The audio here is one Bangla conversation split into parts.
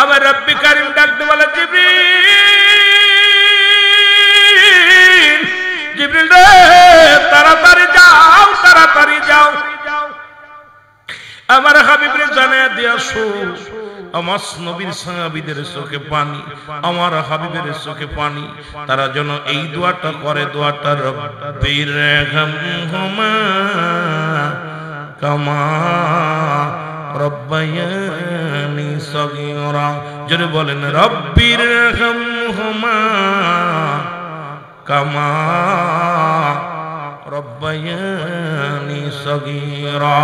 আমার রব্বি কারীম ডাকতে বলে জিবরিল রে তাড়াতাড়ি যাও তাড়াতাড়ি যাও আমার হাবিবের জানায়া দিয়া শো আমার নবীর সাহাবীদের চোখে পানি আমার হাবিবের চোখে পানি তারা যেন এই দোয়াটা করে দোয়াটা রব্বির রহমহুমা কামা রব্বায়ানি সগীরা জোরে বলেন রব্বির রহমহুমা কামা রব্বায়ানি সগীরা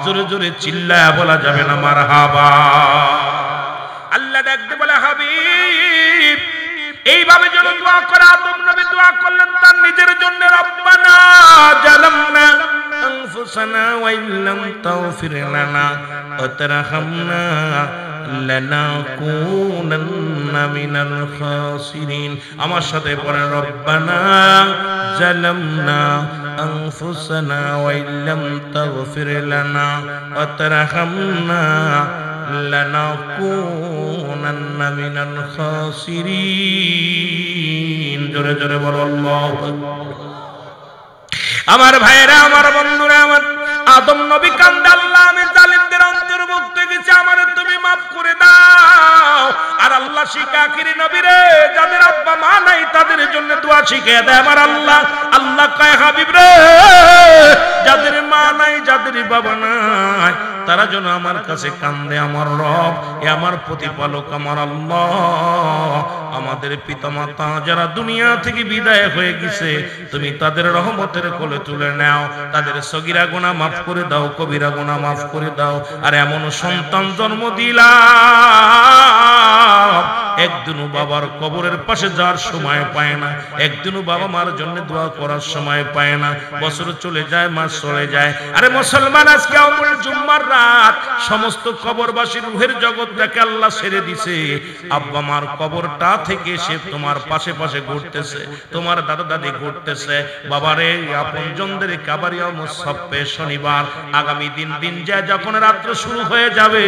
জোরে জোরে চিল্লায়া বলা যাবে না মারহাবা আল্লাহ ডাকতে বলে হাবিব এইভাবে যেন দোয়া করে আদম নবী দোয়া করলেন তার নিজের জন্য রব্বানা জালামনা আনফুসানা ওয়া ইল্লাম তাগফির লানা ওয়া তারহামনা লানাকুনান্না মিনাল খাসিরিন আমার সাথে পড়ে রব্বানা জালামনা আনফুসানা ওয়া ইল্লাম তাগফির লানা ওয়া তারহামনা লানাকুনান্না মিনাল খাসিরিন জোরে জোরে বলো আল্লাহু আকবার আমার ভাইরা আমার বন্ধুরা আমার আদম নবী কান্দে আল্লাহ আমি জালিমদের অন্তর্ভুক্ত গেছি আমারে তুমি maaf করে দাও আর আল্লাহ শিকাকিরি নবী রে যাদের আব্বা মা নাই তাদের জন্য দোয়া শিখিয়ে দেয় আমার আল্লাহ আল্লাহ কয় হাবিব রে যাদের মা নাই যাদের বাবা নাই তারা যেন আমার কাছে কান্দে আমার রব এ আমার প্রতিপালক আমার আল্লাহ আমাদের পিতামাতা যারা দুনিয়া থেকে বিদায় হয়ে গেছে তুমি তাদের রহমতের কোলে তুলে নাও তাদের সগীরা গুনাহ maaf করে দাও কবিরা গুনাহ maaf করে দাও আর এমন সন্তান জন্ম দিলা একদিনও বাবার কবরের পাশে যাওয়ার সময় পায় না একদিনও বাবা মার জন্য দোয়া করার সময় পায় না বছর চলে যায় মাস চলে যায় আরে মুসলমান আজকে আমল জুম্মার রাত সমস্ত কবরবাসীর রূহের জগৎটাকে আল্লাহ ছেড়ে দিয়েছে আব্বা মার কবরটা থেকে সে তোমার পাশে পাশে ঘুরতেছে তোমার দাদা দাদি ঘুরতেছে বাবারে আপনজনদের কাবারিয়া মুসাফে শনিবার আগামী দিন যায় যখন রাত্র শুরু হয়ে যাবে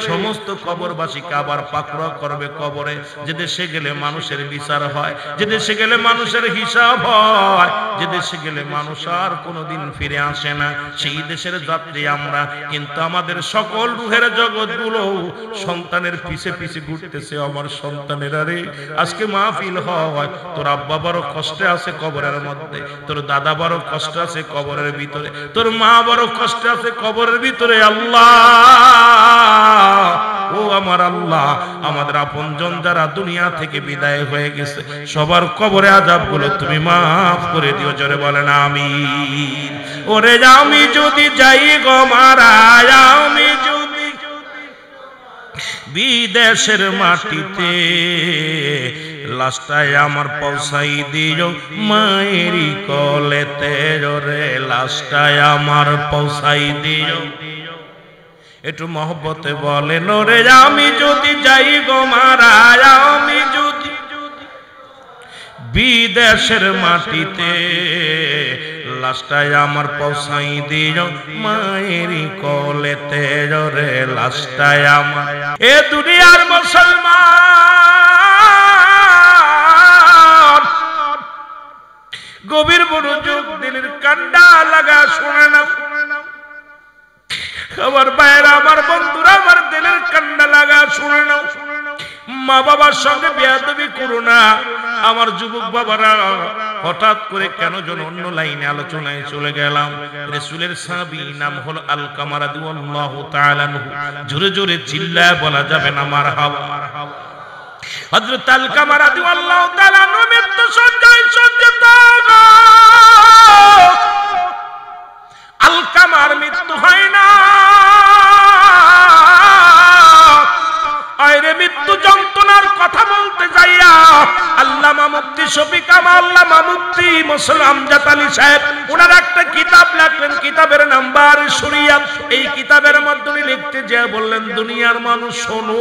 সমস্ত কবরবাসীকে আবার পাকড়াও করবে কবরে যে দেশে গেলে মানুষের বিচার হয় যে দেশে গেলে মানুষের হিসাব হয় যে দেশে গেলে মানুষ আর কোনোদিন ফিরে আসে না সেই দেশের যাত্রী আমরা কিন্তু আমাদের সকল রূহের জগৎগুলো সন্তানের পিছে পিছে ঘুরতেছে আমার সন্তানেরা রে আজকে মাহফিল হয় তোর আব্বা বড় কষ্টে আছে কবরের মধ্যে তোর দাদা বড় কষ্ট আছে কবরের ভিতরে তোর মা বড় কষ্টে আছে কবরের ভিতরে আল্লাহ ও আমার আল্লাহ আমাদের আপনজন যারা দুনিয়া থেকে বিদায় হয়ে গেছে সবার কবরে আযাবগুলো তুমি maaf করে দিও জোরে বলেন আমিন ওরে আমি যদি যাই গো মারা আমি যদি বিদেশের মাটিতে লাশটায় আমার পৌঁছাই দিও মায়েরই কোলেতে রে লাশটায় আমার পৌঁছাই দিও একটু মহব্বতে বলেন ওরে আমি যদি যাই গো মারা আমি যদি বিদেশের মাটিতে লাশটায় আমার পৌঁছাই দিও মায়েরই কোলেতে রে লাশটায় আমার এ দুনিয়ার মুসলমান গভীর মনোযোগ দিলের কান্ডা লাগা শুনে না আমার ভাইরা আমার বন্ধুরা আমার দিলের কান্না লাগা শুনে নাও মা বাবার সঙ্গে বেয়াদবি করো না আমার যুবক বাবারা হঠাৎ করে কেন যেন অন্য লাইনে আলোচনায় চলে গেলাম রাসূলের সাহাবী নাম হলো আলকামা রাদিয়াল্লাহু তাআলা আনহু জোরে জোরে চিল্লায় বলা যাবে না মারহাবা হযরত আলকামা রাদিয়াল্লাহু তাআলা আনহু মৃত্যু সজ্জায় সজ্জিত আলকামার মৃত্যু হয় না আইরে মৃত্যু যন্ত্রণার কথা বলতে যাইয়া আল্লামা মুফতি শফিক আল্লামা মুফতি মুসলিম আমজাদ আলী সাহেব ওনার একটা কিতাব লেখলেন কিতাবের নাম বারে শরিয়াত এই কিতাবের মধ্যে লিখতে যে বললেন দুনিয়ার মানুষ শোনো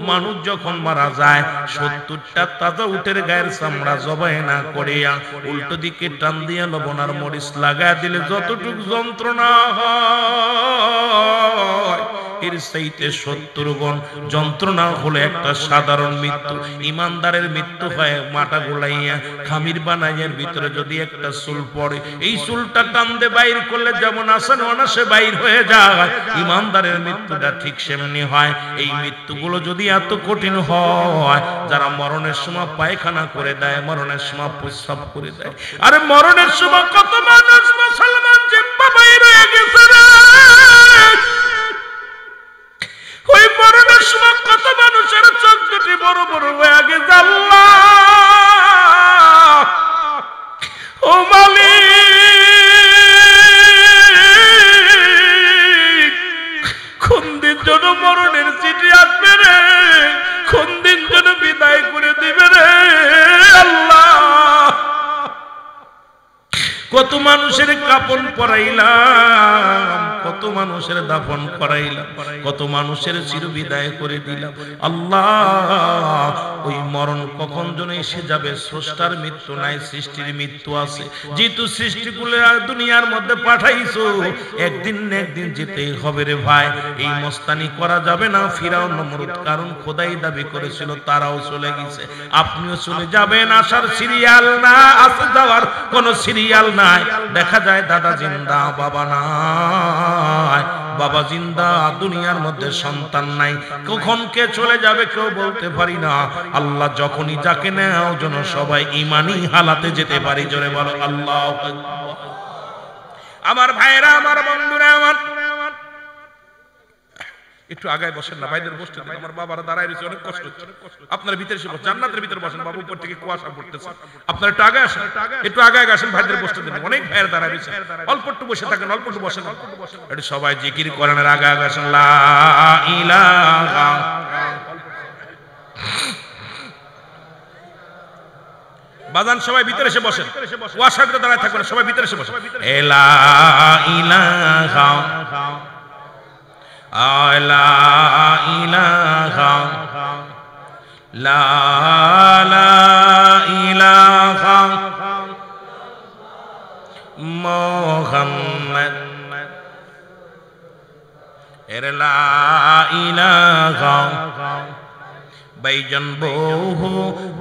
মানুষ যখন মারা যায় 70টা তাজা উটের গায়ের চামড়া জবাই না করিয়া উল্টো দিকে টান দিয়া লবণ আর মরিচ লাগায় দিলে যতটুকু যন্ত্রণা হয় এর চাইতে 70 গুণ যন্ত্রণা হলো একটা সাধারণ মৃত্যু। ইমানদারের মৃত্যু হয় মাটা গোলাইয়া খামির বানাইয়ের ভিতরে যদি একটা চুল পড়ে, এই চুলটা টানতে বাইর করলে যেমন আসান অনাসে বাইর হয়ে যায়, ইমানদারের মৃত্যুটা ঠিক সেমনি হয়। এই মৃত্যুগুলো যদি এত কঠিন হয়, যারা মরণের সময় পায়খানা করে দেয়, মরণের সময় প্রস্রাব করে দেয়, আরে মরণের সময় কত মানুষ মুসলমান জিব্বা বাইর হয়ে গেছে রে, ওই মরণের সময় কত মানুষের চোখ দুটি বড় বড় হয়ে গেছে। আল্লাহ ও মালিক, কোন দিন যেন মরণের চিঠি আসবে রে, কোন দিন যেন বিদায় করে দিবে রে আল্লাহ। কত মানুষের কাপন পরাইলাম, কত মানুষের দাফন করাইলাম, কত মানুষের চির বিদায় করে দিলাম। আল্লাহ ওই মরণ কখন যেন এসে যাবে। স্রষ্টার মৃত্যু নাই, সৃষ্টির মৃত্যু আছে। যেহেতু সৃষ্টিগুলো দুনিয়ার মধ্যে পাঠাইছো, একদিন না একদিন যেতেই হবে রে ভাই। এই মস্তানি করা যাবে না। ফিরাও নমরুদ কারণ খোদাই দাবি করেছিল, তারাও চলে গেছে, আপনিও চলে যাবেন। আসার সিরিয়াল না, আসে যাওয়ার কোন সিরিয়াল নাই। দেখা যায় দাদা জিন্দা, বাবা নাই, বাবা জিন্দা, দুনিয়ার মধ্যে সন্তান নাই। কখন কে চলে যাবে কেউ বলতে পারি না। আল্লাহ যখনই যাকে নেও যেন সবাই ঈমানি হালাতে যেতে পারি। জোরে বলো আল্লাহু আকবার। আমার ভাইরা, আমার বন্ধুরা, আমার একটু আগায় বসেন না, ভাইদের বসতে দেন। আমার বাবারা দাঁড়ায় রয়েছে, অনেক কষ্ট হচ্ছে। আপনারা ভিতরে এসে বসেন, জান্নাতের ভিতরে বসেন। বাবু উপর থেকে কুয়াশা পড়তেছে, আপনারা একটু আগে আসেন, একটু আগে আসেন, ভাইদের বসতে দেন। অনেক ভাইয়ের দাঁড়ায় রয়েছে, অল্প একটু বসে থাকেন, অল্প একটু বসেন। একটু সবাই জিকির করেন, আগে আসেন। লা ইলাহা, বাজান সবাই ভিতরে এসে বসেন, কুয়াশার ভিতরে দাঁড়ায় থাকবেন, সবাই ভিতরে এসে বসেন। লা ইলাহা, লা ইলাহা, লা ইলাহা মুহাম্মদ, এর লা ইলাহা। বাইজান বহু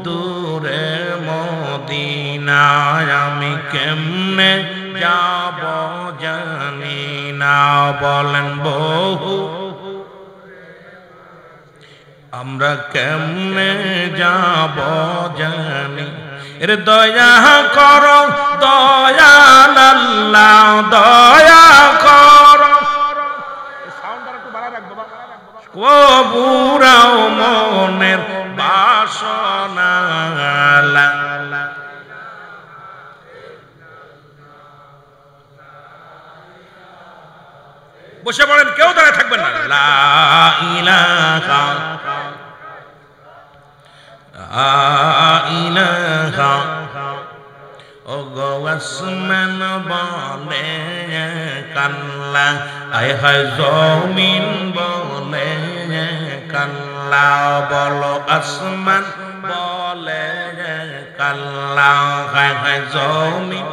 দূরে মদিনায় আমি কেমনে যাব জানি না, বলেন বহু আমরা কেমনে যাব জানি। এর দয়া করো দয়াল আল্লাহ, দয়া করো। কবুরাও মনের বাসনা, বসে পড়েন, কেউ দাঁড়ায় থাকবেন না। লা ইলাহা, লা ইলাহা। ও গো আসমান বলে কাল্লা, আয় হায় জমিন বলে কাল্লা, বলো আসমান বলে কাল্লা, হায় হায় জমিন।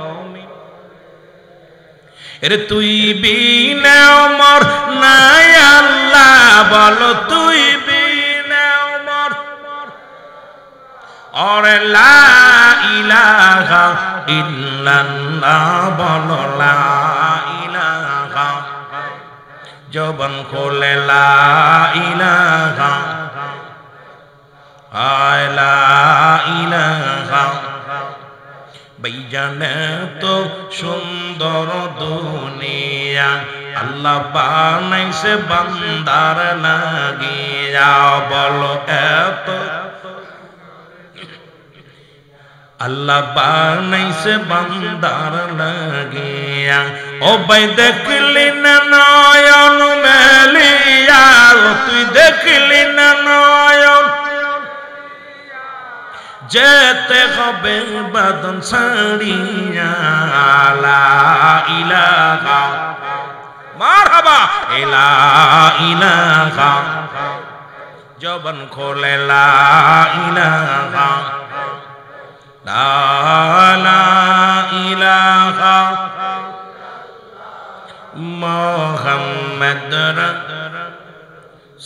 এর তুই বিনা আমার নাই আল্লাহ, বলো তুই বিনা আমার। ওরে লা ইলাহা ইল্লাল্লাহ, বলো লা ইলাহা। জবান খোলে লা ইলাহা, আয় লা ইলাহা। ভাইজানে তো সুন্দর দুনিয়া আল্লাহ বানাইছে বান্দার লাগিয়া, বলো এত আল্লাহ বানাইছে বান্দার লাগিয়া। ও ভাই দেখলি না নয়ন মেলিয়া, তুই দেখলি না নয়ন, যেতে হবে বাদন ছাড়িয়া। লা ইলাহা, মারহাবা, লা ইলাহা। জবান খোলে লা ইলাহা, লা ইলাহা মুহাম্মদ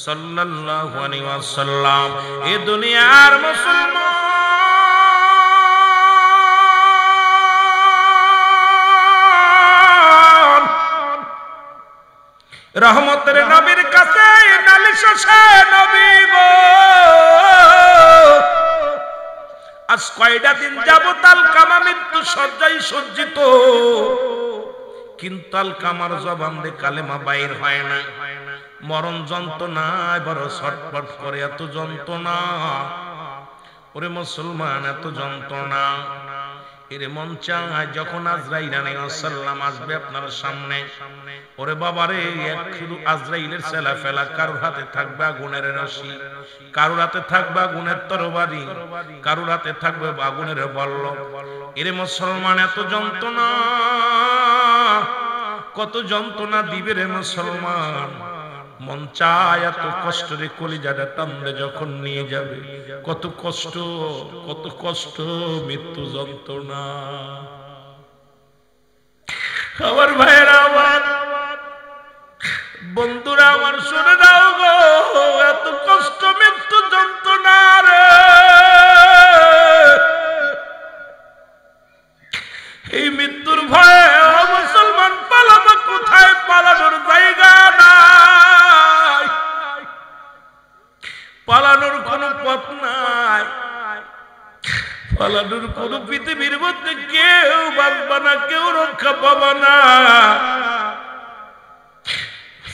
সাল্লাল্লাহু আলাইহি ওয়াসাল্লাম। এই দুনিয়ার মুসলমান রহমতের নবীর কাছে নালিশ আসে, নবী গো আজ কয়টা দিন যাবত আলকামা মৃত্যু শয্যায় সজ্জিত, কিন্তু আলকামার জবান দিয়ে কালেমা বাইর হয় না। মরণ যন্ত্রণায় বড় ছটফট করে, এত যন্ত্রণা ওরে মুসলমান, এত যন্ত্রণা। এরে মন চায় যখন আজরাইল আলাইহিস সালাম আসবে আপনার সামনে, ওরে বাবারে একটু আজরাইলের সেলা ফেলা, কারোর হাতে থাকবে আগুনের রশি, কারোর হাতে থাকবে আগুনের তরবারি, কারোর হাতে থাকবে আগুনের বল্ল। এরে মুসলমান এত যন্ত্রণা, কত যন্ত্রণা দিবে রে মুসলমান। মন চায় এত কষ্ট রে কলিজাটা টানলে যখন নিয়ে যাবে, কত কষ্ট, কত কষ্ট, মৃত্যু যন্ত্রণা। আমার ভাইয়েরা, আমার বন্ধুরা আমার, শুনে দাও গো, এত কষ্ট মৃত্যু যন্ত্রণা রে। এই মৃত্যুর ভয়ে মুসলমান পালাবো কোথায়? পালানোর জায়গা নাই, পালানোর কোনো পথ নাই, পালানোর কোনো পৃথিবীর মধ্যে কেউ বাঁচবে না, কেউ রক্ষা পাবে না।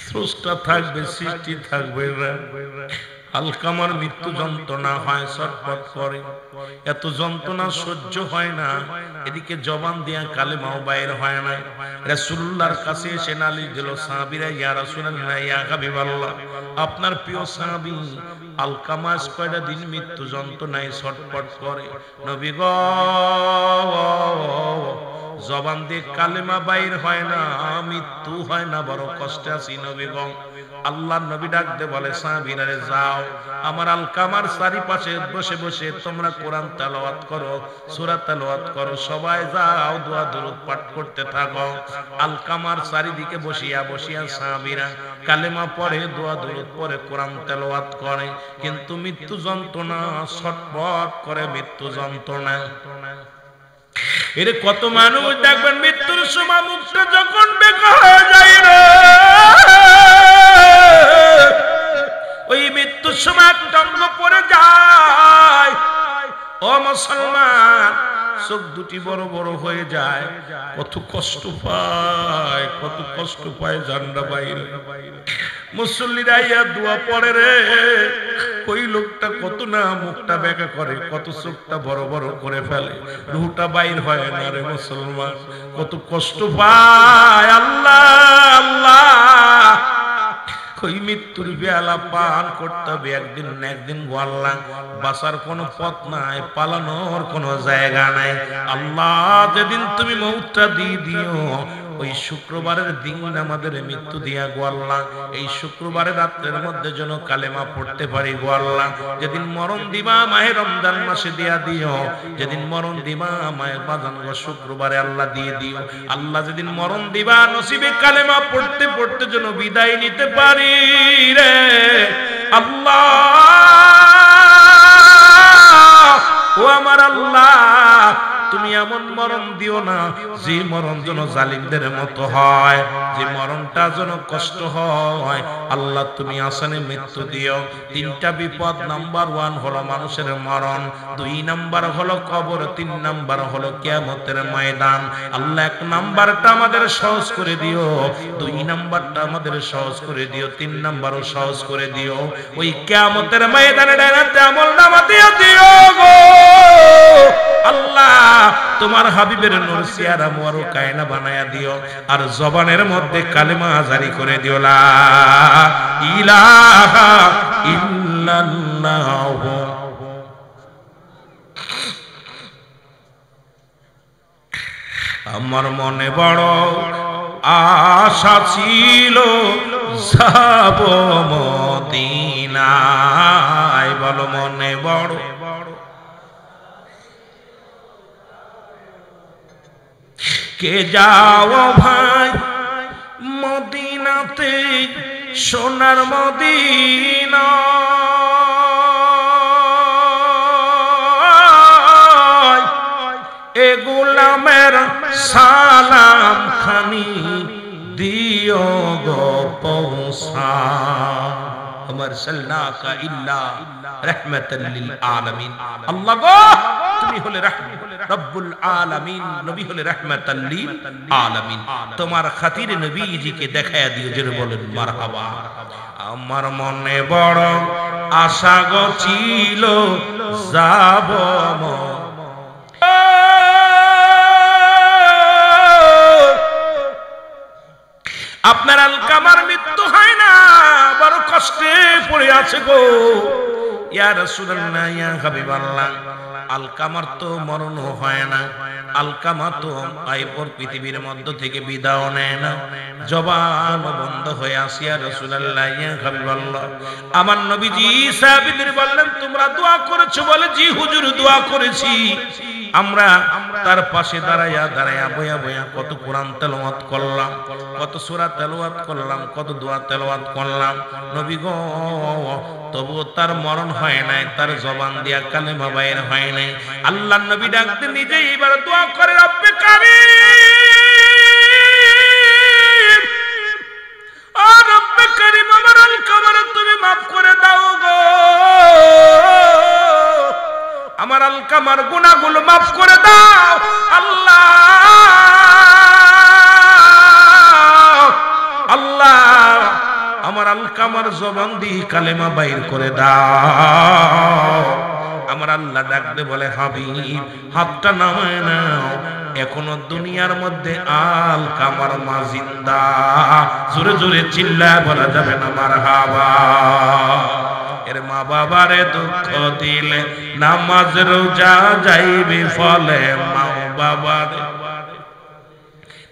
স্রষ্টা থাকবে, সৃষ্টি থাকবে না। আলকামার মৃত্যু যন্ত্রণা হয়, ছটফট করে, এত যন্ত্রণা সহ্য হয় না। এদিকে জবান দিয়া কালেমাও বাইর হয় না। রাসূলুল্লাহর কাছে এসে নালিশ দিল সাহাবীরা, ইয়া রাসূলুল্লাহ, ইয়া হাবিবাল্লাহ, আপনার প্রিয় সাহাবী আলকামা কয়টা দিন মৃত্যু যন্ত্রণায় ছটফট করে। নবী গো, জবান দিয়ে কালেমা বাইর হয় না, মৃত্যু হয় না, বড় কষ্টে আছি নবী গো। আল্লাহর নবী ডাক দে বলে, সাহাবীরা যাও, আমার আলকামার চারিপাশে বসে বসে তোমরা কোরআন তেলাওয়াত করো, সূরা তেলাওয়াত করো, সবাই যাও দোয়া দরুদ পাঠ করতে থাকো। আলকামার চারিদিকে বসিয়া বসিয়া সাহাবীরা কালেমা পড়ে, দোয়া দরুদ পড়ে, কোরআন তেলাওয়াত করে, কিন্তু মৃত্যু যন্ত্রণা ছটফট করে, মৃত্যু যন্ত্রণা। এর কত মানুষ দেখবেন মৃত্যুর সময় মুখটা যখন বেকা হয়ে যায় রে, ওই মৃত্যুর সময় টঙ্গ পড়ে যায়। ও মুসলমান, চোখ দুটি বড় বড় হয়ে যায়, কত কষ্ট পায়, কত কষ্ট পায় জানরা বাইরে। মুসল্লিরা ইয়া দোয়া পড়ে রে, ওই লোকটা কত না মুখটা বেঁকা করে, কত চোখটা বড় বড় করে ফেলে, রুহটা বাইর হয় না রে মুসলমান, কত কষ্ট পায়। আল্লাহ আল্লাহ, ওই মৃত্যুর বেলা পান করতে হবে একদিন না একদিন। আল্লাহ, বাঁচার কোনো পথ নাই, পালানোর কোনো জায়গা নাই। আল্লাহ, যেদিন তুমি মৌতটা দিয়ে দিও, ওই শুক্রবারের দিন আমাদের মৃত্যু দিয়া গো আল্লাহ, এই শুক্রবারের রাতের মধ্যে যেন কালেমা পড়তে পারি গো আল্লাহ। যেদিন মরণ দিবা মাহে রমজান মাসে দিয়া দিও, যেদিন মরণ দিবা মায়ের বাজান গো শুক্রবারে আল্লাহ দিয়ে দিও। আল্লাহ, যেদিন মরণ দিবা নসিবে কালেমা পড়তে পড়তে যেন বিদায় নিতে পারি রে আল্লাহ। ও আমার আল্লাহ, তুমি এমন মরণ দিও না যে মরণ যেন জালিমদের মতো হয়, যে মরণটা যেন কষ্ট হয়। আল্লাহ, তুমি আসানে মৃত্যু দিও। তিনটা বিপদ, নাম্বার 1 হলো মানুষের মরণ, 2 নাম্বার হলো কবর, 3 নাম্বার হলো কিয়ামতের ময়দান। আল্লাহ, 1 নাম্বারটা আমাদের সহজ করে দিও, 2 নাম্বারটা আমাদের সহজ করে দিও, 3 নাম্বারও সহজ করে দিও। ওই কিয়ামতের ময়দানে ডাইনাতে আমলনামা দিয়ে দিও গো আল্লাহ। তোমার হাবিবের নূর সিয়ারা মুবারক কায়না বানায়া দিও, আর জবানের মধ্যে কালেমা জারি করে দিও, লা ইলাহা ইল্লাল্লাহ। আমার মনে বড় আশা ছিল যাব মদিনায়, বলো মনে বড় কে যাও ভাই মদিনাতে সোনার মদিনা এ গোলামের সালাম খানি দিও গো পৌঁছা আমার সাল্লাকা ইল্লা রাহমাতাল লিল আলামিন আল্লাহ গো তুমি হলে রব্বুল আলামিন নবী হলে রাহমাতাল লিল আলামিন তোমার খাতিরে নবীজিকে দেখায়া দিও জোরে বলেন মারহাবা আমার মনে বড় আশা গো ছিল যাব আপনার আলকামার মৃত্যু হয় না বড় কষ্টে পড়ে আছে গো ইয়া রাসূলুল্লাহ ইয়া হাবিবাল্লাহ আলকামার তো মরণ হয় না আলকামা তো আইপর পৃথিবীর মধ্য থেকে বিদায় নেয় না জবান বন্ধ হয়ে আসে ইয়া রাসূলুল্লাহ ইয়া হাবিবাল্লাহ আমার নবীজি সাহাবীদের বললেন তোমরা দোয়া করেছো বলে জি হুজুর দোয়া করেছি আমরা তার পাশে দাঁড়ায়া বয়া বয়া কত কোরআন তেলাওয়াত করলাম কত সূরা তেলাওয়াত করলাম কত দোয়া তেলাওয়াত করলাম নবী গো তবু তার মরণ হয় নাই তার জবান দিয়া কালেমা বাইর হয় নাই আল্লাহর নবী ডাকতে নিজেই এবার দোয়া করে রব্বে কারীম ও রব্বে কারীম আমার আলকামার তুমি maaf করে দাও গো আমার আলকামার গুনাহগুলো maaf করে দাও আল্লাহ আল্লাহ আমার আলকামার জবান দিয়ে কালেমা বাইর করে দাও আমার আল্লাহ ডাকতে বলে হাবিব হাতটা নামায় নাও এখনো দুনিয়ার মধ্যে আলকামার মা জিন্দা জোরে জোরে চিল্লায় বলা যাবে না মারহাবা এর মা বাবারে দুঃখ দিলে নামাজ রোজা যাইবে ফলে মা বাবারে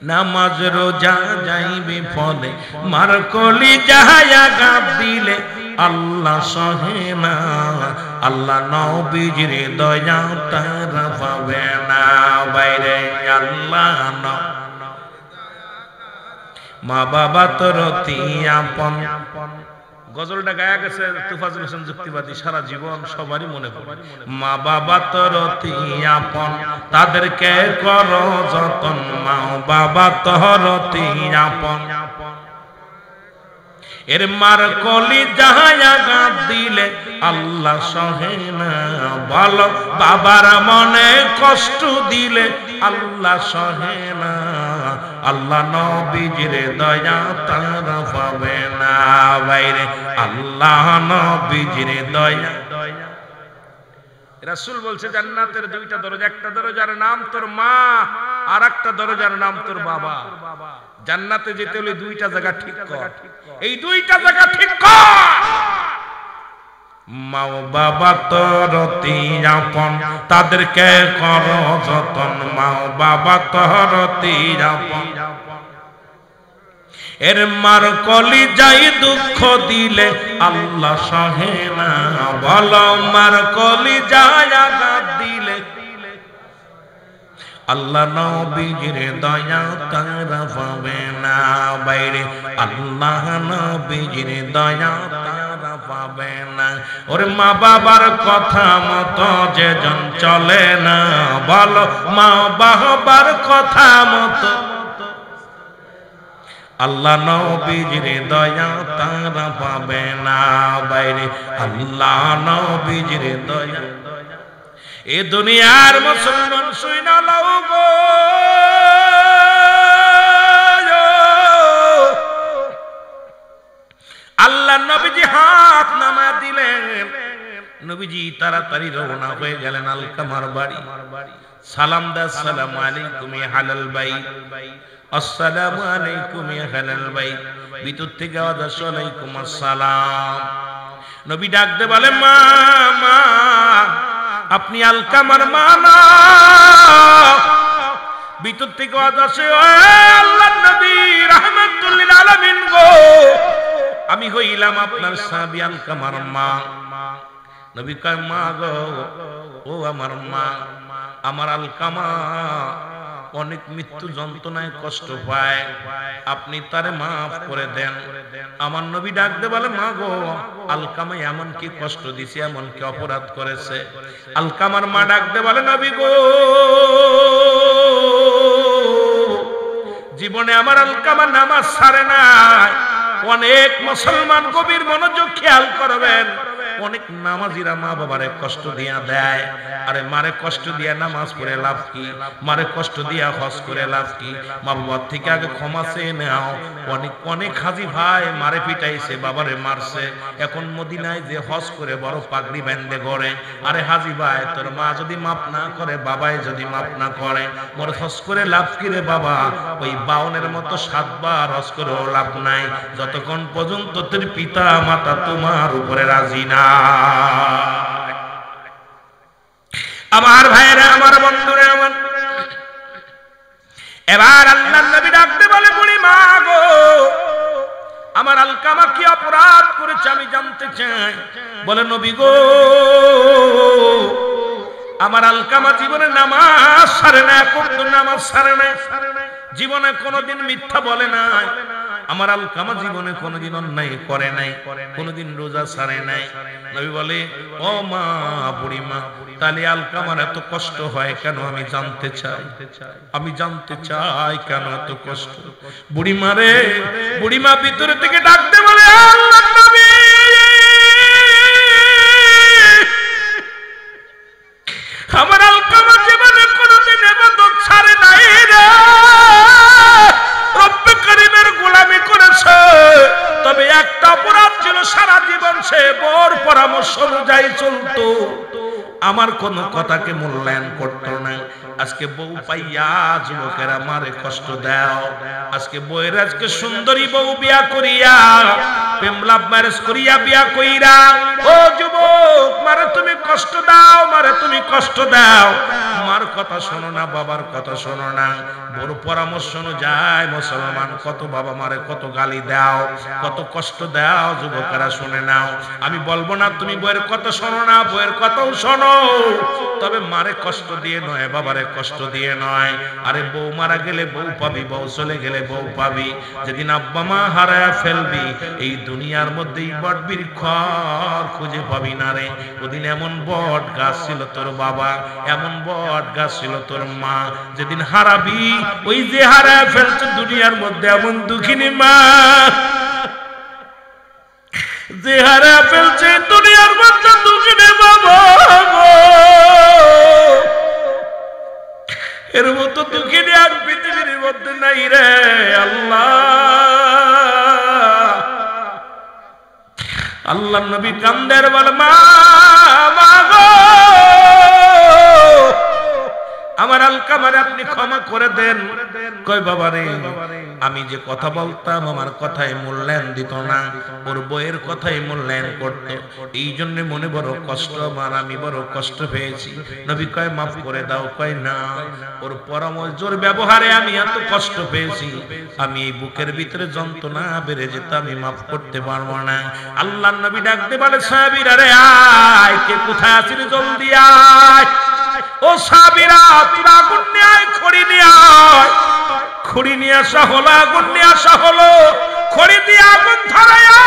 নামাজ রোজা যাইবে ফলে মার কলি যাহায়া গাব দিলে আল্লাহ সহে না আল্লাহ নবীজির দয়া তারা পাবে না বাইরে আল্লাহ মা বাবা তোর আপন গজলটা গায়া গেছে তুফাজুল হোসেন যুক্তিবাদী সারা জীবন সবারই মনে পড়ে মা বাবা তোর আপন তাদেরকে কর যতন মা বাবা তোর আপন এর মার কলি যাহায়া গাব দিলে আল্লাহ সহে না বলো বাবার মনে কষ্ট দিলে আল্লাহ সহে না আল্লাহ নবীজির দয়া তারা পাবে না বাইরে আল্লাহ নবীজির দয়া রাসূল বলছে জান্নাতের দুইটা দরজা একটা দরজার নাম তোর মা আর একটা দরজার নাম তোর বাবা জান্নাতে যেতে হলে দুইটা জায়গা ঠিক কর এই দুইটা জায়গা ঠিক কর মা বাবা তোর আপন তাদেরকে কর যতন মা বাবা তোর আপন এর মার কলি যাই দুঃখ দিলে আল্লাহ সহে না বলো মার কলি যায় আঘাত দিলে আল্লাহ নবীজির দয়া তারা পাবে না বাইরে আল্লাহ নবীজির দয়া তারা পাবে না ওর মা বাবার কথা মতো যেজন চলে না বলো মা বাবার কথা মতো আল্লাহ নবীজির দয়া তারা পাবে না বাইরে আল্লাহ নবীজির দয়া এ দুনিয়ার মুসলমান শুইনা লাও গো আল্লাহ নবীজি হাত নামা দিলেন নবীজি তাড়াতাড়ি রওনা হয়ে গেলেন আলকামার বাড়ি সালাম দা আসসালামু আলাইকুম ইয়া হালাল বাইত আসসালামু আলাইকুম ইয়া হালাল বাইত ভিতর থেকে আওয়াজ আসে আলাইকুম আসসালাম নবী ডাক দে বলে মা মা আপনি আলকামার মা না ভিতর থেকে আওয়াজ আসে ও আল্লাহর নবী রাহমাতুল লিল আলামিন গো আমি হইলাম আপনার সাহাবী আলকামার মা নবী কয় মা গো ও আমার মা আমার আলকামা অনেক মৃত্যু যন্ত্রণায় কষ্ট পায়, আপনি তারে মাফ করে দেন। আমার নবী ডাক দে বলে, মা গো, আলকামা এমন কি কষ্ট দিছে, এমন কি অপরাধ করেছে? আলকামার মা ডাক দে বলে, নবী গো, জীবনে আমার আলকামা নামাজ ছাড়ে না। অনেক মুসলমান গভীর মনোযোগ খেয়াল করবেন, অনেক নামাজিরা মা বাবারে কষ্ট দিয়া দেয়। আরে মারে কষ্ট দিয়া নামাজ পড়ে লাভ কি? মারে কষ্ট দিয়া হজ করে লাভ কি? মা বাবার থেকে আগে ক্ষমা চেয়ে নাও। অনেক অনেক হাজি ভাই মারে পিটাইছে, বাবারে মারছে, এখন মদিনায় যে হজ করে বড় পাগড়ি বাঁধে ঘরে। আরে হাজি ভাই, তোর মা যদি মাপ না করে, বাবাই যদি মাপ না করে, মোর হজ করে লাভ কি রে বাবা? ওই 52-এর মতো 7 বার হজ করেও লাভ নাই, যতক্ষণ পর্যন্ত তোর পিতা মাতা তোমার উপরে রাজি না। আমার ভাইরা, আমার বন্ধুরা, আমার এবার আল্লাহর নবী ডাকতে বলে, বুড়ি মা গো, আমার আলকামা কি অপরাধ করেছে আমি জানতে চাই। বলে, নবী গো, আমার আলকামা জীবনে নামাজ ছাড়ে না, কোনো নামাজ ছাড়ে না, জীবনে কোনোদিন মিথ্যা বলে না। আমার আলকামা জীবনে কোনোদিন অন্যায় করে নাই, কোনোদিন রোজা ছাড়ে নাই। নবী বলে, ও মা, বুড়ি মা, তাহলে আলকামার এত কষ্ট হয় কেন? আমি জানতে চাই, আমি জানতে চাই কেন এত কষ্ট। বুড়ি মা রে, বুড়ি মা ভিতরে থেকে ডাকতে বলে, আল্লাহর নবী, আমার আলকামা জীবনে কোনোদিন ইবাদত ছাড়ে নাই রে, রব্বে করিমের গোলামি করেছে। তবে একটা অপরাধ ছিল, সারা জীবন সে বর পরামর্শ অনুযায়ী চলতো, আমার কোন কথাকে মূল্যায়ন করতো না। আজকে বউ পাইয়া যুবকেরা মারে কষ্ট দাও। আজকে বউয়ের আজকে সুন্দরী বউ বিয়া করিয়া, প্রেম লাভ ম্যারেজ করিয়া বিয়া কইরা, ও যুবক, মারে তুমি কষ্ট দাও, মারে তুমি কষ্ট দাও। মার কথা শোনো না, বাবার কথা শোনো না, বড় পরামর্শ অনুযায়ী মুসলমান কত বাবা মারে কত গালি দাও, কত কষ্ট দাও। যুবকেরা শুনে নাও, আমি বলবো না তুমি বউয়ের কথা শোনো না, বউয়ের কথাও শোনো, তবে মারে কষ্ট দিয়ে নয়, বাবারে কষ্ট দিয়ে নয়। আরে বউ মারা গেলে বউ পাবি, বউ চলে গেলে বউ পাবি। যেদিন আব্বা মা হারায়া ফেলবি, এই দুনিয়ার মধ্যেই বট বৃক্ষ খুঁজে পাবি না রে। ওদিন এমন বট গাছ ছিল তোর বাবা, এমন বট গাছ ছিল তোর মা। যেদিন হারাবি, ওই যে হারায়া ফেলছে দুনিয়ার মধ্যে এমন দুঃখিনী মা, যে হারায়া ফেলছে দুনিয়ার মধ্যে দুঃখিনী বাবা, এর মতো দুঃখিনী আর পৃথিবীর মধ্যে নাই রে আল্লাহ। আল্লাহ নবী কান্দের বলে, মা, মা গো, আমার আলকামার আপনি ক্ষমা করে দেন। কই বাবা রে, আমি যে কথা বলতাম আমার কথায় মূল্যায়ন দিত না, ওর বইয়ের কথাই মূল্যায়ন করতো, এই জন্য মনে বড় কষ্ট আমার, আমি বড় কষ্ট পেয়েছি। নবী কয়, মাফ করে দাও। কয় না, ওর পরামর্শের ব্যবহারে আমি এত কষ্ট পেয়েছি, আমি এই বুকের ভিতরে যন্ত্রণা বেড়ে যেত, আমি মাফ করতে পারবো না। আল্লাহর নবী ডাকতে বলে, সাহাবীরা রে, আয়, কে কোথায় আছিস, জলদি আয়। ও সাহাবীরা, তোরা আগুন নিয়ে আয়, খড়ি নিয়ে আয়। খড়ি নিয়ে আসা হলো, আগুন নিয়ে আসা হলো, খড়ি দিয়ে আগুন ধরায়া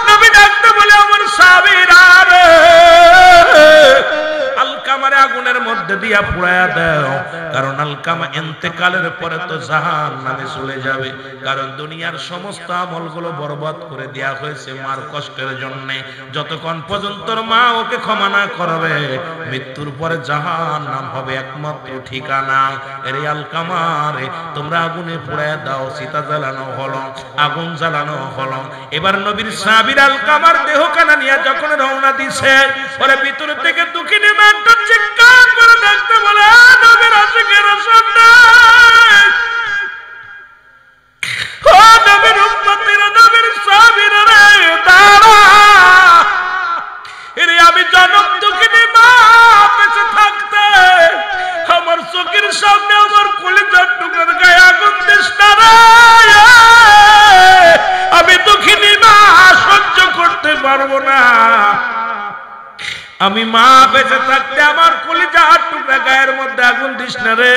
নবী ডাকতে বলে, আমার সাহাবীরা রে, আলকামারে আগুনের মধ্যে দিয়া পুড়ায়া দাও। কারণ আলকামা ইন্তেকালের পরে তো জাহান্নামে চলে যাবে, কারণ দুনিয়ার সমস্ত আমলগুলো বরবাদ করে দেয়া হয়েছে মার কষ্টের জন্য। যতক্ষণ পর্যন্ত মা ওকে ক্ষমা না করবে, মৃত্যুর পরে জাহান্নাম হবে একমাত্র ঠিকানা। এরে আলকামারে তোমরা আগুনে পুড়ায়া দাও। সীতা জ্বালানো হলো, আগুন জ্বালানো হলো। এবার নবীর সাহাবীর আলকামার দেহ কানা নিয়ে যখন রওনা দিছে, ওরে ভিতর থেকে দুঃখিনী মা একটা চিৎকার করে ডাকতে বলে, নবীর আশিকেরা সামনে, ও নবীর উম্মতিরা, নবীর সাহাবীরা রে, দাঁড়া। এরে আমি জনম দুঃখিনী মা বেঁচে থাকতে আমার চোখের সামনে আমার কলিজার টুকরার গায়ে আগুন দিস না রে, আমি দুঃখিনী মা সহ্য করতে পারবো না। আমি মা বেঁচে থাকতে আমার কলিজার টুকরা গায়ের মধ্যে আগুন দিস না রে।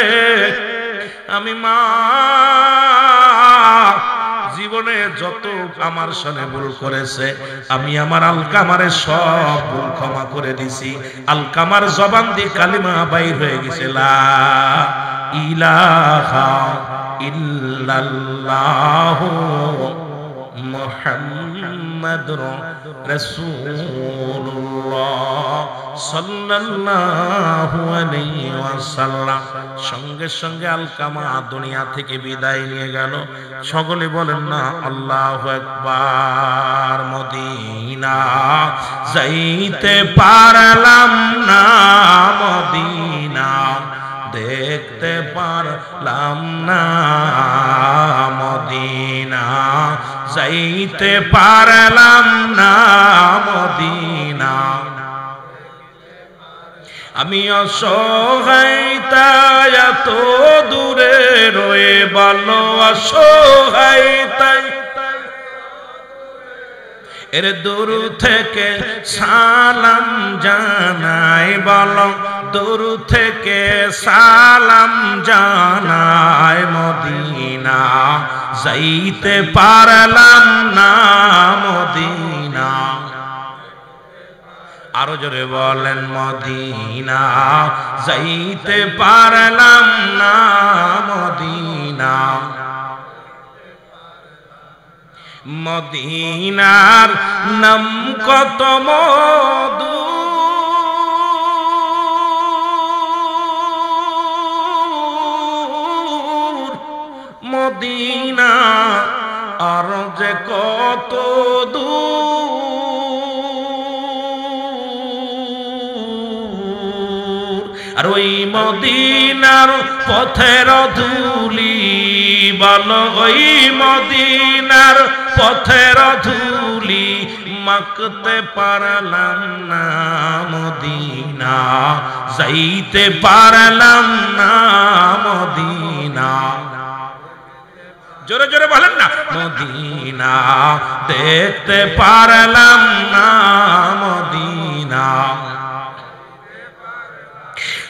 আমি মা জীবনে যত আমার সনে ভুল করেছে আমি আমার আলকামারে সব ভুল ক্ষমা করে দিছি। আলকামার জবান দিয়ে কালিমা বাইর হয়ে গেছে, লা ইলাহা ইল্লাল্লাহু মুহাম্মাদুর রাসূলুল্লাহ সাল্লাল্লাহু আলাইহি ওয়াসাল্লাম। সঙ্গে সঙ্গে আলকামা দুনিয়া থেকে বিদায় নিয়ে গেল। সকলে বলেন না আল্লাহু আকবার। মদিনা যাইতে পারলাম না, মদিনা দেখতে পারলাম না, মদিনা যাইতে পারলাম না, মদিনা আমি অসহায় তাই এত দূরে রয়ে ভালো, অসহায় তাই এর দূর থেকে সালাম জানাই, বলো দূর থেকে সালাম জানাই, মদিনা যাইতে পারলাম না, মদিনা আরো জোরে বলেন, মদিনা যাইতে পারলাম না, মদিনা মদিনার নাম কত মধু, মদিনা আর যে কত দূর, আর ওই মদিনার পথের ধুলি, বলো ওই মদিনার পথের ধুলি মাখতে পারলাম না, মদিনা যাইতে পারলাম না, মদিনা জোরে জোরে বলেন না, মদিনা দেখতে পারলাম না, মদিনা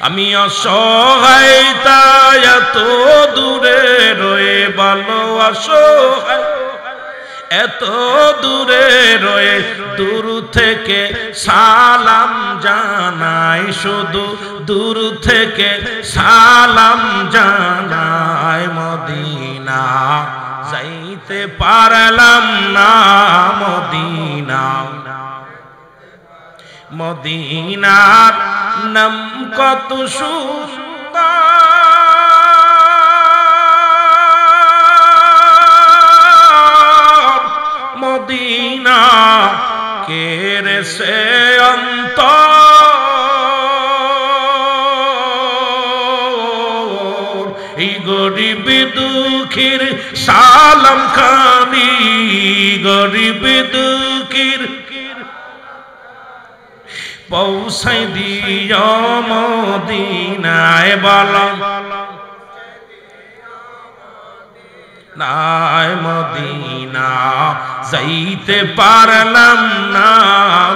আমি অসহায় তাই এত দূরে রয়ে ভালো, অসহায় এত দূরে রয়ে দূর থেকে সালাম জানাই, শুধু দূর থেকে সালাম জানাই, মদিনা যাইতে পারলাম না, মদিনা মদিনার নাম কত সুন্দর, মদিনা কেরে সে অন্তর, এই গরিব দুঃখীর সালাম খানি, গরিব দুঃখীর পৌঁছাই দিও মদিনায়, বলো নাই মদিনা যাইতে পারলাম না,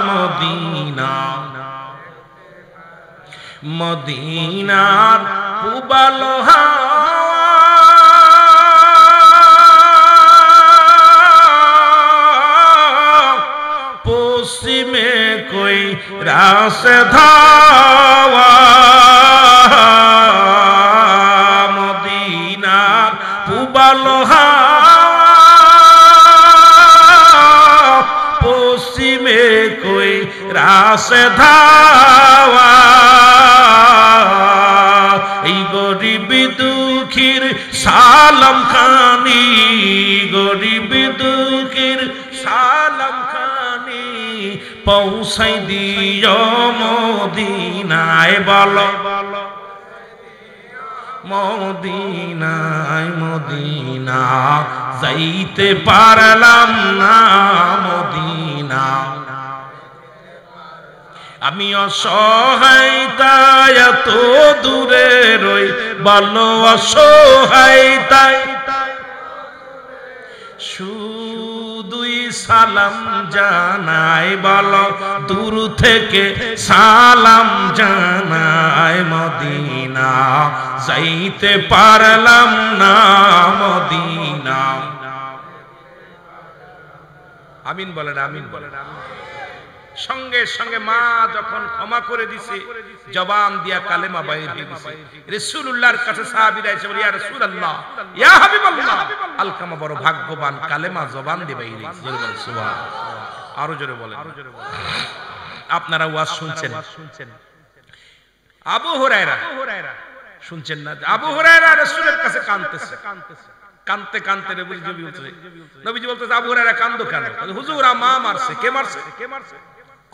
মদিনা মদিনার পুবালো পশ্চিমে কই রাস ধাওয়া, মদিনার পুবালো পশ্চিমে কই রাস ধাওয়া, এই গরিব দুঃখীর সালাম খানি, গরিব দুঃখীর সালাম খানি পৌঁছাই দিও মদিনায়, বলো মদিনায়, মদিনা যাইতে পারলাম না, মদিনা আমি অসহায় তাই এত দূরে রই ভালো, অসহায় তাই শুধুই সালাম জানাই, বলো দূর থেকে সালাম জানাই। মদিনা যাইতে পারলাম না, মদিনা। আমিন বলেন, আমিন বলেন। সঙ্গে সঙ্গে মা যখন ক্ষমা করে দিছে, জবান দিয়া কালেমা বাইর হয়ে গেছে। রাসূলুল্লাহর কাছে সাহাবীরা এসে বলে, ইয়া রাসূলুল্লাহ, ইয়া হাবিবাল্লাহ, আলকামা বড় ভাগ্যবান, কালেমা জবান দিয়ে বাইর হয়েছে। জোরে বলেন সুবহানাল্লাহ। আরো জোরে বলেন। আপনারা ওয়াজ শুনছেন, আবু হুরায়রা শুনছেন না? আবু হুরায়রা রাসূলের কাছে কাঁদতেছে, কাঁদতে কাঁদতে নবীজি বলতেছে, আবু হুরায়রা কান্দো কেন? হুজুর মা মারছে। কে মারছে?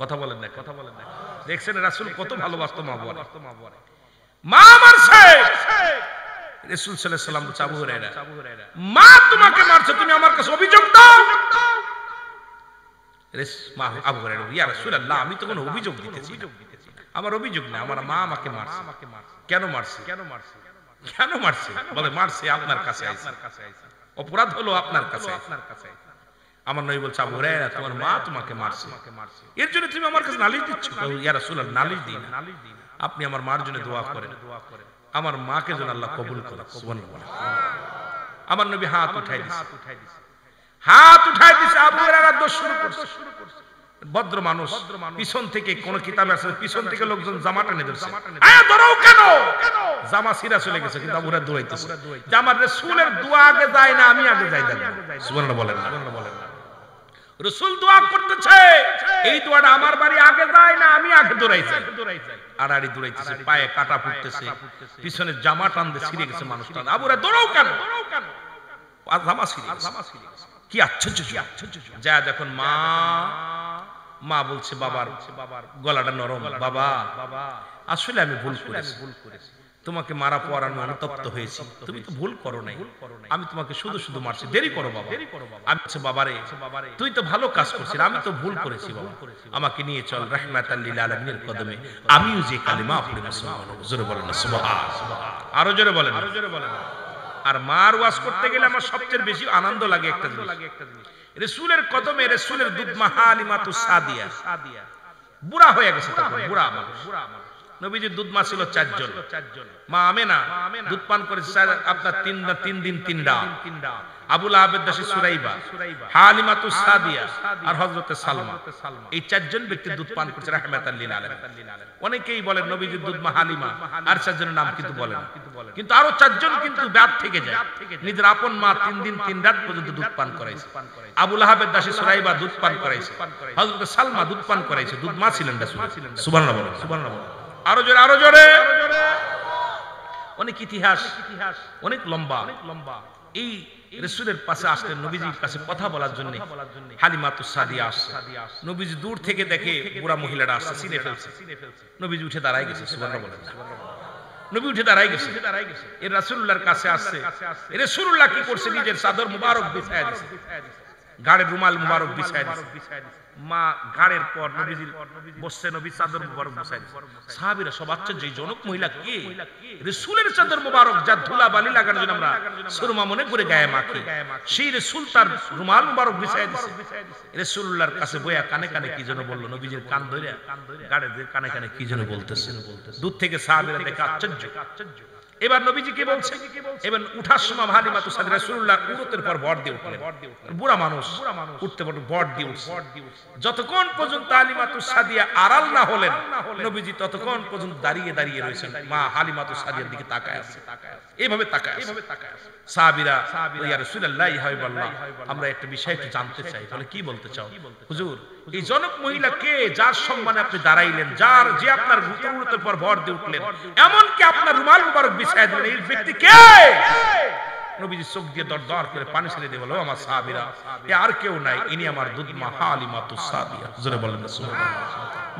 কথা বলেন না, কথা বলেন না। দেখছেন রাসূল কত ভালোবাসতো মা বলে, মা মারছে। রাসূল সাল্লাল্লাহু আলাইহি ওয়াসাল্লাম বলছে, আবু হুরায়রা, মা তোমাকে মারছে, তুমি আমার কাছে অভিযোগ দাও। আবু হুরায়রা, ইয়া রাসূলুল্লাহ, আমি তো কোনো অভিযোগ দিতেছি না, আমার অভিযোগ না, আমার মা আমাকে মারছে। কেন মারছে? কেন মারছে? বলে মারছে আপনার কাছে আইছে, অপরাধ হলো আপনার কাছে। আমার নবী বলছে, আবু হুরায়রা, তোমার মা তোমাকে মারছে, এর জন্য তুমি আমার কাছে নালিশ দিচ্ছ? ইয়া রাসূলুল্লাহ, নালিশ দিই না, আপনি আমার মার জন্য দোয়া করেন, আমার মাকে যেন আল্লাহ কবুল করে। সুবহানাল্লাহ। আমার নবী হাত উঠাই দিছে, হাত উঠাই দিছে। আবু হুরায়রা দোষ শুরু করছে। ভদ্র মানুষ, পিছন থেকে কোন কিতাবে আছে, পিছন থেকে লোকজন জামা টেনে ধরছে। ধরো কেন? জামা ছিঁড়া চলে গেছে, কিন্তু আবু হুরায়রা দৌড়াইতেছে। যে আমার রাসূলের দোয়া আগে যায় না, আমি আগে যাই। সুবহানাল্লাহ বলেন না। রাসূল দোয়া করতেছে, এই দোয়াটা আমার বাড়ি আগে যায় না, আমি আগে দৌড়াইছি। আড়াআড়ি দৌড়াইতেছে, পায়ে কাটা ফুটতেছে, পিছনে জামা টানতে ছিঁড়ে গেছে মানুষটা। আবু হুরায়রা দৌড়াও কেন? জামা ছিঁড়ে গেছে। কি আশ্চর্য! যা যখন মা বলছে, বাবার গলাটা নরম, বাবা আসলে আমি ভুল করেছি, তোমাকে মারা পড়ানো অনুতপ্ত হয়েছি, তুমি তো ভুল করো নাই, আমি তোমাকে শুধু শুধু মারছি, দেরি করো বাবা। আমি বলছি, বাবারে তুই তো ভালো কাজ করছিস, আমি তো ভুল করেছি বাবা, আমাকে নিয়ে চল রাহমাতাল লিল আলামিনের কদমে, আমিও যে কালিমা পড়ে মুসলমান হব। জোরে বলেন না সুবহানাল্লাহ। আরো জোরে বলেন। আর মার ওয়াজ করতে গেলে আমার সবচেয়ে বেশি আনন্দ লাগে একটা জিনিস, রাসূলের কদমে রাসূলের দুধ মা হালিমাতুস সাদিয়া বুড়া হয়ে গেছে, তখন বুড়া মানুষ। নবীজির দুধ মা ছিল 4 জন। মা আমেনা দুধ পান করেছে আপনার 3 দিন 3 রাত। আবু লাহাবের দাসী সুরাইবা, হালিমাতুস সাদিয়া আর হযরতে সালমা, এই 4 জন ব্যক্তি দুধ পান করেছে রাহমাতাল লিল আলামিন। অনেকেই বলেন নবীজির দুধ মা হালিমা, আর 4 জনের নাম কিন্তু বলেন, কিন্তু আরো 4 জন কিন্তু বাদ থেকে যায়। নিজের আপন মা 3 দিন 3 রাত পর্যন্ত দুধ পান করাইছে। আবু লাহাবের দাসী সুরাইবা দুধ পান করাইছে, হযরতে সালমা দুধ পান করাইছে। দুধ মা ছিলেন রাসূল। সুবহানাল্লাহ বলেন, সুবহানাল্লাহ। আরো জোরে, আরো জোরে। অনেক ইতিহাস, অনেক লম্বা। এই রাসূলের পাশে আসলেন নবীজির কাছে কথা বলার জন্য হালিমাতুস সাদিয়া আসছে। নবীজি দূর থেকে দেখে বুড়া মহিলাটা আসছে, চিনে ফেলছে। নবীজি উঠে দাঁড়ায় গেছে। সুবহানাল্লাহ বলেন। নবী উঠে দাঁড়ায় গেছে, এর রাসূলুল্লাহর কাছে আসছে। এর রাসূলুল্লাহ কি করছে? নিজের চাদর মুবারক বিছায়া দিয়েছে, গাড়ের রুমাল মুবারক বিছায়া দিয়েছে। মা গাড়ের পর নবীজির বসছে, নবী চাদর মুবারক বিছায়া দিয়েছে। সাহাবীরা সব আশ্চর্য, এই জনক মহিলা কে? রাসূলের চাদর মুবারক যা ধুলা বালি লাগানোর জন্য আমরা সুরমা মনে করে গায়ে মাখি, সেই রাসূল তার রুমাল মুবারক বিছায়া দিয়েছে। রাসূলুল্লাহর কাছে বইয়া কানে কানে কি যেন বলল, নবীজির কান ধরে গাড়ে কানে কানে কি যেন বলতেছে। দূর থেকে সাহাবীরা দেখে আশ্চর্য। এবার নবীজি কি বলছে? এবার উঠার সময় হালিমাতুস সাদিয়া রাসূলুল্লাহ উরতের পর ভর দিয়ে উঠলেন। বুড়া মানুষ উঠতে পর ভর দিয়ে উঠছে। যতক্ষণ পর্যন্ত হালিমাতুস সাদিয়া আড়াল না হলেন, নবীজি ততক্ষণ পর্যন্ত দাঁড়িয়ে দাঁড়িয়ে রয়েছেন। মা হালিমাতুস সাদিয়ার দিকে তাকায় আছে, এইভাবে তাকায় আছে। সাহাবীরা, ইয়া রাসূলুল্লাহ, ইয়া হাবিবাল্লাহ, আমরা একটা বিষয় একটু জানতে চাই। তাহলে কি বলতে চাও হুজুর? এই জনক মহিলা কে, যার সম্মানে আপনি দাঁড়াইলেন, যার যে আপনার উরতের পর ভর দিয়ে উঠলেন, এমন কি আপনার রুমাল মুবারক বিছায়া দিলেন, এই ব্যক্তি কে? নবীজি চোখ দিয়ে দরদর করে পানি ছেড়ে দিয়ে বলল, আমার সাহাবীরা, এ আর কেউ নাই, ইনি আমার দুধ মা হালিমাতুস সাদিয়া। জোরে বলেন না সুবহানাল্লাহ।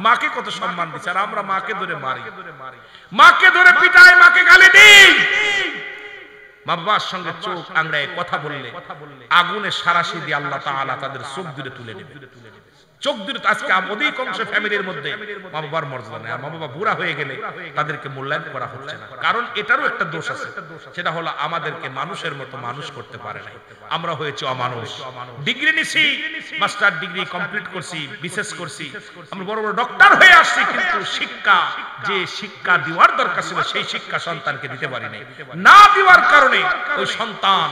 মাকে কত সম্মান দিচ্ছে, আর আমরা মাকে ধরে মারি, মাকে ধরে পিটাই, মাকে গালি দিই। মা বাবার সঙ্গে চোখ আংড়ায় কথা বললে আগুনে সারাশি দিয়ে আল্লাহ তাআলা তাদের চোখ দূরে তুলে নেবে। চোখ দুটো আজকে অধিকাংশ ফ্যামিলির মধ্যে মা বাবার মর্যাদা নেই। মা বাবা বুড়া হয়ে গেলে তাদেরকে মূল্যায়ন করা হচ্ছে না, কারণ এটারও একটা দোষ আছে, সেটা হলো আমাদেরকে মানুষের মতো মানুষ করতে পারে নাই, আমরা হয়েছে অমানুষ। ডিগ্রি নিছি, মাস্টার ডিগ্রি কমপ্লিট করছি, বিশেষ করছি, আমরা বড় বড় ডক্টর হয়ে আসছি, কিন্তু শিক্ষা, যে শিক্ষা দেওয়ার দরকার ছিল সেই শিক্ষা সন্তানকে দিতে পারি নাই। না দেওয়ার কারণে ওই সন্তান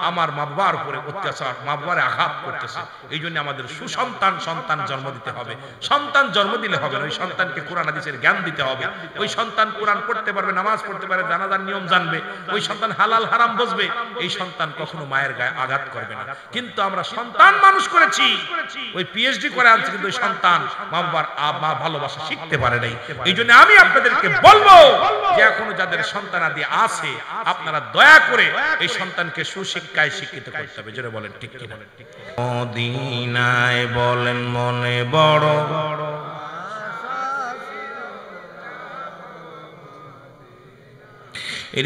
আমার মা বাবার উপরে অত্যাচার, মা বাবার আঘাত করতেছে। এই জন্য আমাদের সুসন্তান সন্তান জন্ম দিতে হবে। সন্তান জন্ম দিলে হবে না, ওই সন্তানকে কোরআন হাদিসের জ্ঞান দিতে হবে। ওই সন্তান কোরআন পড়তে পারবে, নামাজ পড়তে পারবে, জানাজার নিয়ম জানবে, ওই সন্তান হালাল হারাম বুঝবে, এই সন্তান কখনো মায়ের গায়ে আঘাত করবে না। কিন্তু আমরা সন্তান মানুষ করেছি, ওই পিএইচডি করে আনছি, কিন্তু ওই সন্তান মা বাবার ভালোবাসা শিখতে পারে নাই। এই জন্য আমি আপনাদেরকে বলবো যে এখনো যাদের সন্তানাদি আছে, আপনারা দয়া করে এই সন্তানকে সুশিক্ষায় শিক্ষিত করতে হবে। জোরে বলেন ঠিক কিনা? মদিনায় বলেন মনে বড়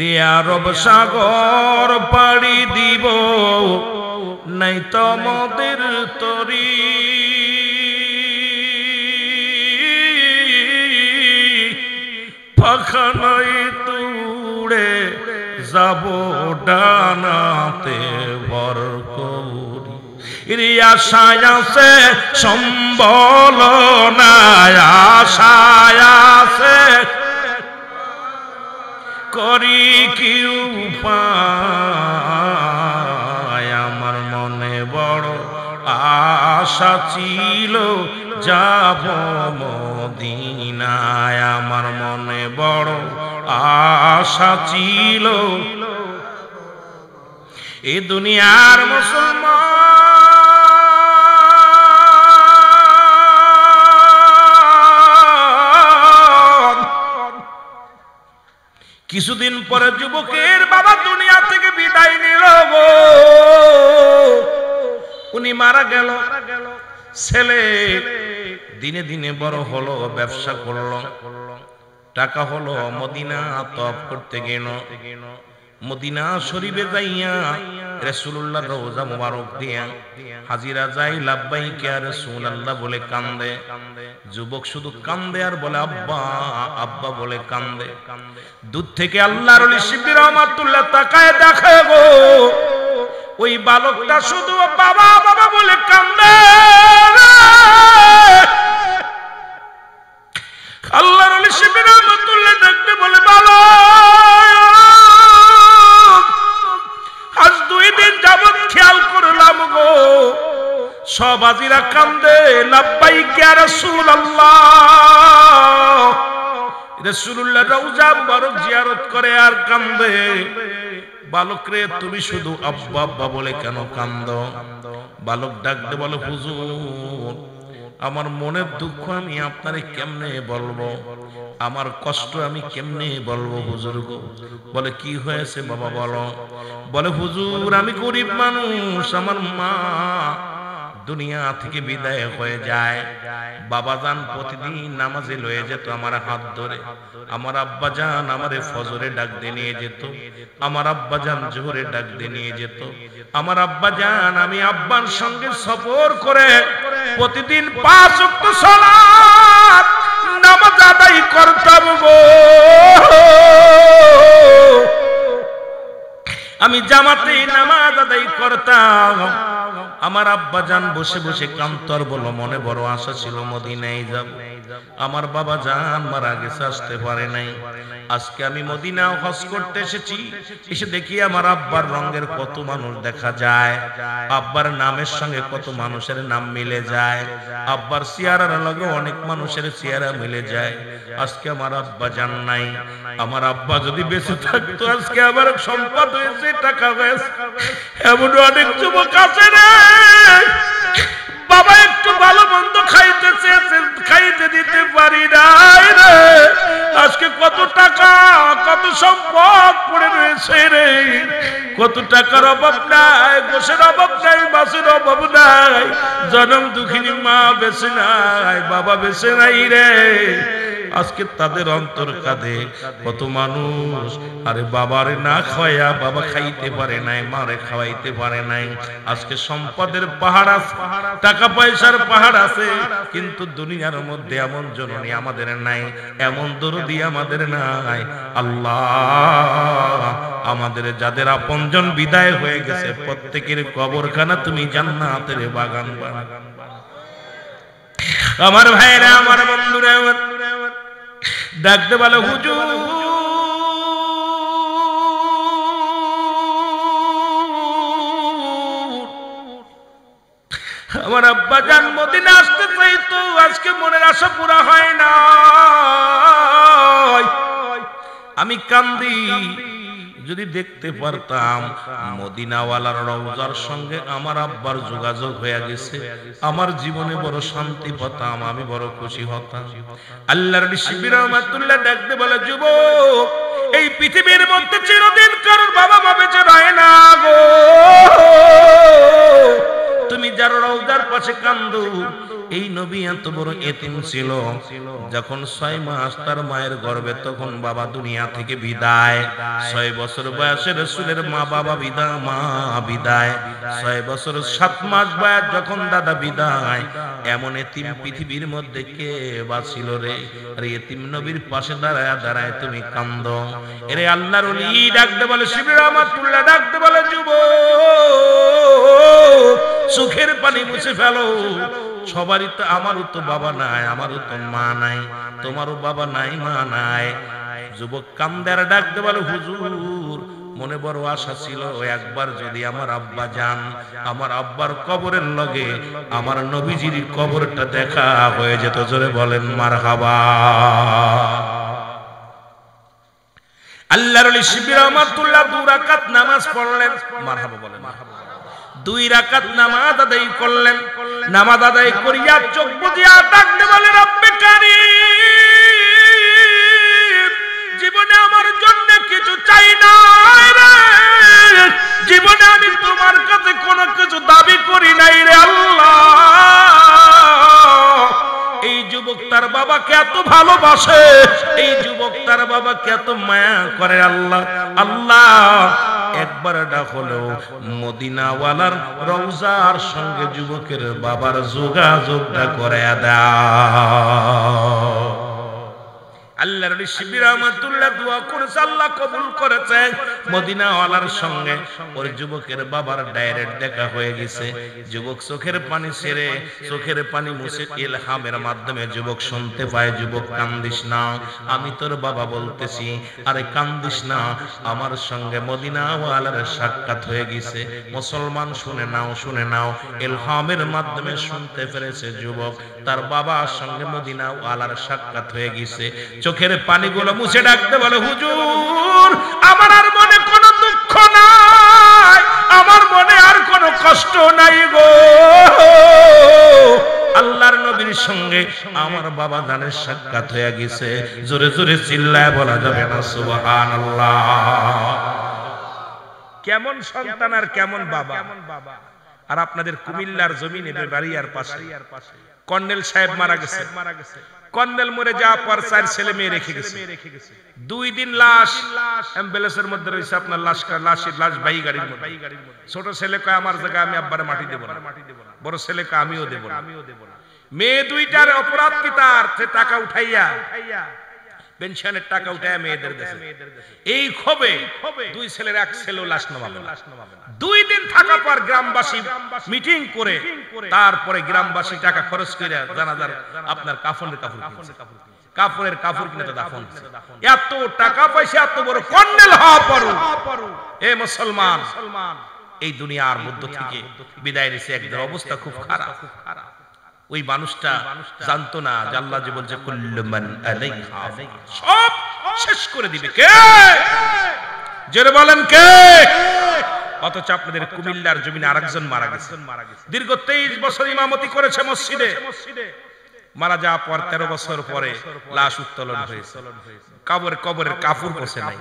রে, আরব সাগর পাড়ি দিব নাই তোমাদের তরি, পাখা নাই তুড়ে যাব ডানাতে ভর করি, রে আশায় আছে সম্বল নাই, আশায় আছে করি কি উপায়, আমার মনে বড় আশা ছিল যাব মদিনায়, আমার মনে বড় আশা ছিল। এই দুনিয়ার মুসলমান কিছুদিন পরে যুবকের বাবা দুনিয়া থেকে বিদায় নিল গো, উনি মারা গেল। ছেলে দিনে দিনে বড় হলো, ব্যবসা করলো, টাকা হলো, মদিনা তওয়াফ করতে গেল। মদিনা শরীফে যাইয়া রাসূলুল্লাহ রওজা মুবারক দিয়া হাজিরা যাই, লাব্বাইক ইয়া রাসূলুল্লাহ বলে কান্দে। যুবক শুধু কান্দে আর বলে আব্বা আব্বা বলে কান্দে। দূর থেকে আল্লাহর ওলি শিবলি রহমাতুল্লাহ তাকায় দেখে গো, ওই বালকটা শুধু বাবা বাবা বলে কান্দে। আল্লাহর ওলি শিবলি রহমাতুল্লাহ দেখতে বলে, বালক আজ 2 দিন যাবত খেয়াল করলাম গো, সব হাজিরা কান্দে, লাব্বাইক ইয়া রাসূলুল্লাহ। রাসূলুল্লাহ রওজা মুবারক জিয়ারত করে আর কান্দে। বালক রে, তুমি শুধু আব্বা আব্বা বলে কেন কান্দো? বালক ডাকতে বলে, হুজুর আমার মনের দুঃখ আমি আপনারে কেমনে বলবো, আমার কষ্ট আমি কেমনে বলবো হুজুর গো। বলে কি হয়েছে বাবা বলো। বলে হুজুর আমি গরিব মানুষ, আমার মা দুনিয়া থেকে বিদায় হয়ে যায়। বাবা জান প্রতিদিন নামাজে লয়ে যেত আমার হাত ধরে, আমার আব্বা জান আমারে ফজরে ডাক দিয়ে নিয়ে যেত, আমার আব্বা জান জোহরে ডাক দিয়ে নিয়ে যেত, আমার আব্বা জান আমি আব্বার সঙ্গে সফর করে প্রতিদিন 5 ওয়াক্ত সালাত নামাজ আদায় করতাম গো। আমি জামাতে নামাজ আদায় করতাম। আমার আব্বা জান বসে বসে কান্তর বলো, মনে বড় আশা ছিল মদিনায় যাব। আমার বাবা জান মারা গেছে, আসতে পারে নাই। আজকে আমি মদিনা হজ করতে এসেছি, এসে দেখি আমার আব্বার রঙের কত মানুষ দেখা যায়, আব্বার নামের সঙ্গে কত মানুষের নাম মিলে যায়, আব্বার চেহারার লগে অনেক মানুষের চেহারা মিলে যায়। আজকে আমার আব্বা জান নাই। আমার আব্বা যদি বেঁচে থাকতো আজকে আমার সম্পদ হয়েছে, টাকা হয়েছে। এমন অনেক যুবক আছে রে, বাবা একটু ভালো মন্দ খাইতে চেয়েছে, খাইতে দিতে পারি নাই রে। আজকে কত টাকা কত সম্পদ পড়ে রয়েছে রে, কত টাকার অভাব নাই, গোশের অভাব নাই, মাছের অভাব নাই, জনম দুঃখিনী মা বেঁচে নাই, বাবা বেঁচে নাই রে। আজকে তাদের অন্তর কাঁদে। কত মানুষ আরে বাবারে না খাওয়াইয়া বাবা খাইতে পারে নাই, মারে খাওয়াইতে পারে নাই। আজকে সম্পদের পাহাড় আছে, টাকা পয়সার পাহাড় আছে, কিন্তু দুনিয়ার মধ্যে এমন জননী আমাদের নাই, এমন দরদি আমাদের নাই। আল্লাহ আমাদের যাদের আপনজন বিদায় হয়ে গেছে প্রত্যেকের কবরখানা তুমি জান্নাতের বাগান বানাও। আমার ভাইরা, আমার বন্ধুরা, ডাকতে বলে হুজুর আমার আব্বা জান মদিনা আসতে চাইতো, আজকে মনের আশা পুরা হয় না। আমি কান্দি, যদি দেখতে পারতাম মদিনাওয়ালার রওজার সঙ্গে আমার আব্বার যোগাযোগ হয়ে গেছে, আমার জীবনে বড় শান্তি পেতাম, আমি বড় খুশি হতাম। আল্লাহর শিবির রহমাতুল্লাহ ডাকতে বলে যুবক, এই পৃথিবীর মধ্যে চিরদিন কারোর বাবা মা বেঁচে রয় না গো। তুমি যার রওজার পাশে কান্দো, এই নবী এত বড় এতিম ছিল, যখন 6 মাস তার মায়ের গর্ভে তখন বাবা দুনিয়া থেকে বিদায়। 6 বছর বয়সে রাসূলের মা বাবা বিদায়, মা বিদায়। 6 বছর 7 মাস বয়স যখন দাদা বিদায়। এমন এতিম পৃথিবীর মধ্যে কে বাঁচিল রে? আরে এতিম নবীর পাশে দাঁড়ায় দাঁড়ায় তুমি কান্দো। এরে আল্লাহর ওলি ডাকতে বলে শিবির রহমাতুল্লাহ ডাকতে বলে যুবক, চোখের পানি মুছে ফেলো। সবারই তো, আমারও তো বাবা নাই, আমারও তো মা নাই, তোমারও বাবা নাই মা নাই। যুবক কান্দার ডাকতে বলে হুজুর মনে বড় আশা ছিল, একবার যদি আমার আব্বা যান, আমার আব্বার কবরের লগে আমার নবীজির কবরটা দেখা হয়ে যেত। জোরে বলেন মারহাবা। আল্লাহর ওলি শিবির রহমাতুল্লাহ 2 রাকাত নামাজ পড়লেন। মারহাবা বলেন। 2 রাকাত নামাজ আদায় করলেন। নামাজ আদায় করিয়া চোখ বুজিয়া ডাকতে বলে রব্বে কারীম, জীবনে আমার জন্য কিছু চাই না রে, জীবনে আমি তোমার কাছে কোনো কিছু দাবি করি নাই রে আল্লাহ। এই যুবক তার বাবাকে এত ভালোবাসে, এই যুবক তার বাবাকে এত মায়া করে। আল্লাহ আল্লাহ একবার ডাকলো মদিনাওয়ালার রওজার সঙ্গে যুবকের বাবার যোগাযোগটা করে দাও। আল্লাহর ওলি শিবির রহমাতুল্লাহ দোয়া করেছে, আল্লাহ কবুল করেছে। মদিনাওয়ালার সঙ্গে ওই যুবকের বাবার ডাইরেক্ট দেখা হয়ে গেছে। যুবক চোখের পানি ছেড়ে, চোখের পানি মুছে ইলহামের মাধ্যমে যুবক শুনতে পায়, যুবক কান্দিস না, আমি তোর বাবা বলতেছি, আরে কান্দিস না, আমার সঙ্গে মদিনাওয়ালার সাক্ষাৎ হয়ে গেছে। মুসলমান শুনে নাও, শুনে নাও, ইলহামের মাধ্যমে শুনতে পেরেছে যুবক তার বাবার সঙ্গে মদিনাওয়ালার সাক্ষাৎ হয়ে গেছে। চোখের পানিগুলো মুছে ডাকতে বলে হুজুর আমার আর মনে কোনো দুঃখ নাই, আমার মনে আর কোনো কষ্ট নাই গো। আল্লাহর নবীর সঙ্গে আমার বাবা জানের সাক্ষাৎ হয়ে গেছে। জোরে জোরে চিল্লায় বলা যাবে না সুবহানাল্লাহ। কেমন সন্তান আর কেমন বাবা। আর আপনাদের কুমিল্লার জমিনে বাড়িয়ার পাশে কর্নেল সাহেব মারা গেছে। কর্নেল মরে যাওয়ার পর 4 ছেলে মেয়ে রেখে গেছে। 2 দিন লাশ অ্যাম্বুলেন্সের মধ্যে রয়েছে, আপনার লাশ বাই গাড়ির মধ্যে। ছোট ছেলে কয় আমার জায়গা আমি আব্বারে মাটি দেব না, বড় ছেলে কয় আমিও দেব না। মেয়ে 2টার অপরাধ কি তার? টাকা উঠাইয়া পেনশনের টাকা উঠাইয়া মেয়েদের দেশে। এই ক্ষোভে 2 ছেলের 1 ছেলেও লাশ নামাবে না। 2 দিন থাকার পর গ্রামবাসী মিটিং করে তারপরে গ্রামবাসী টাকা খরচ করে জানাজার আপনার কাফনের কাপড় কিনে তো দাফন। এত টাকা পয়সা, এত বড় কর্নেল হওয়া পরও এ মুসলমান এই দুনিয়ার মধ্য থেকে বিদায় নিছে। একদম অবস্থা খুব খারাপ। ওই মানুষটা জানতো না যে আল্লাহ যে বলছে কুল্লু মান আলাইহা সব শেষ করে দিবে কে? জোরে বলেন কে? অথচ আপনাদের কুমিল্লার জমিনে আরেকজন মারা গেছে। দীর্ঘ 23 বছর ইমামতি করেছে মসজিদে। মারা যাওয়ার পর 13 বছর পরে লাশ উত্তোলন হয়েছে। কবরের কাফুর পচে নাই,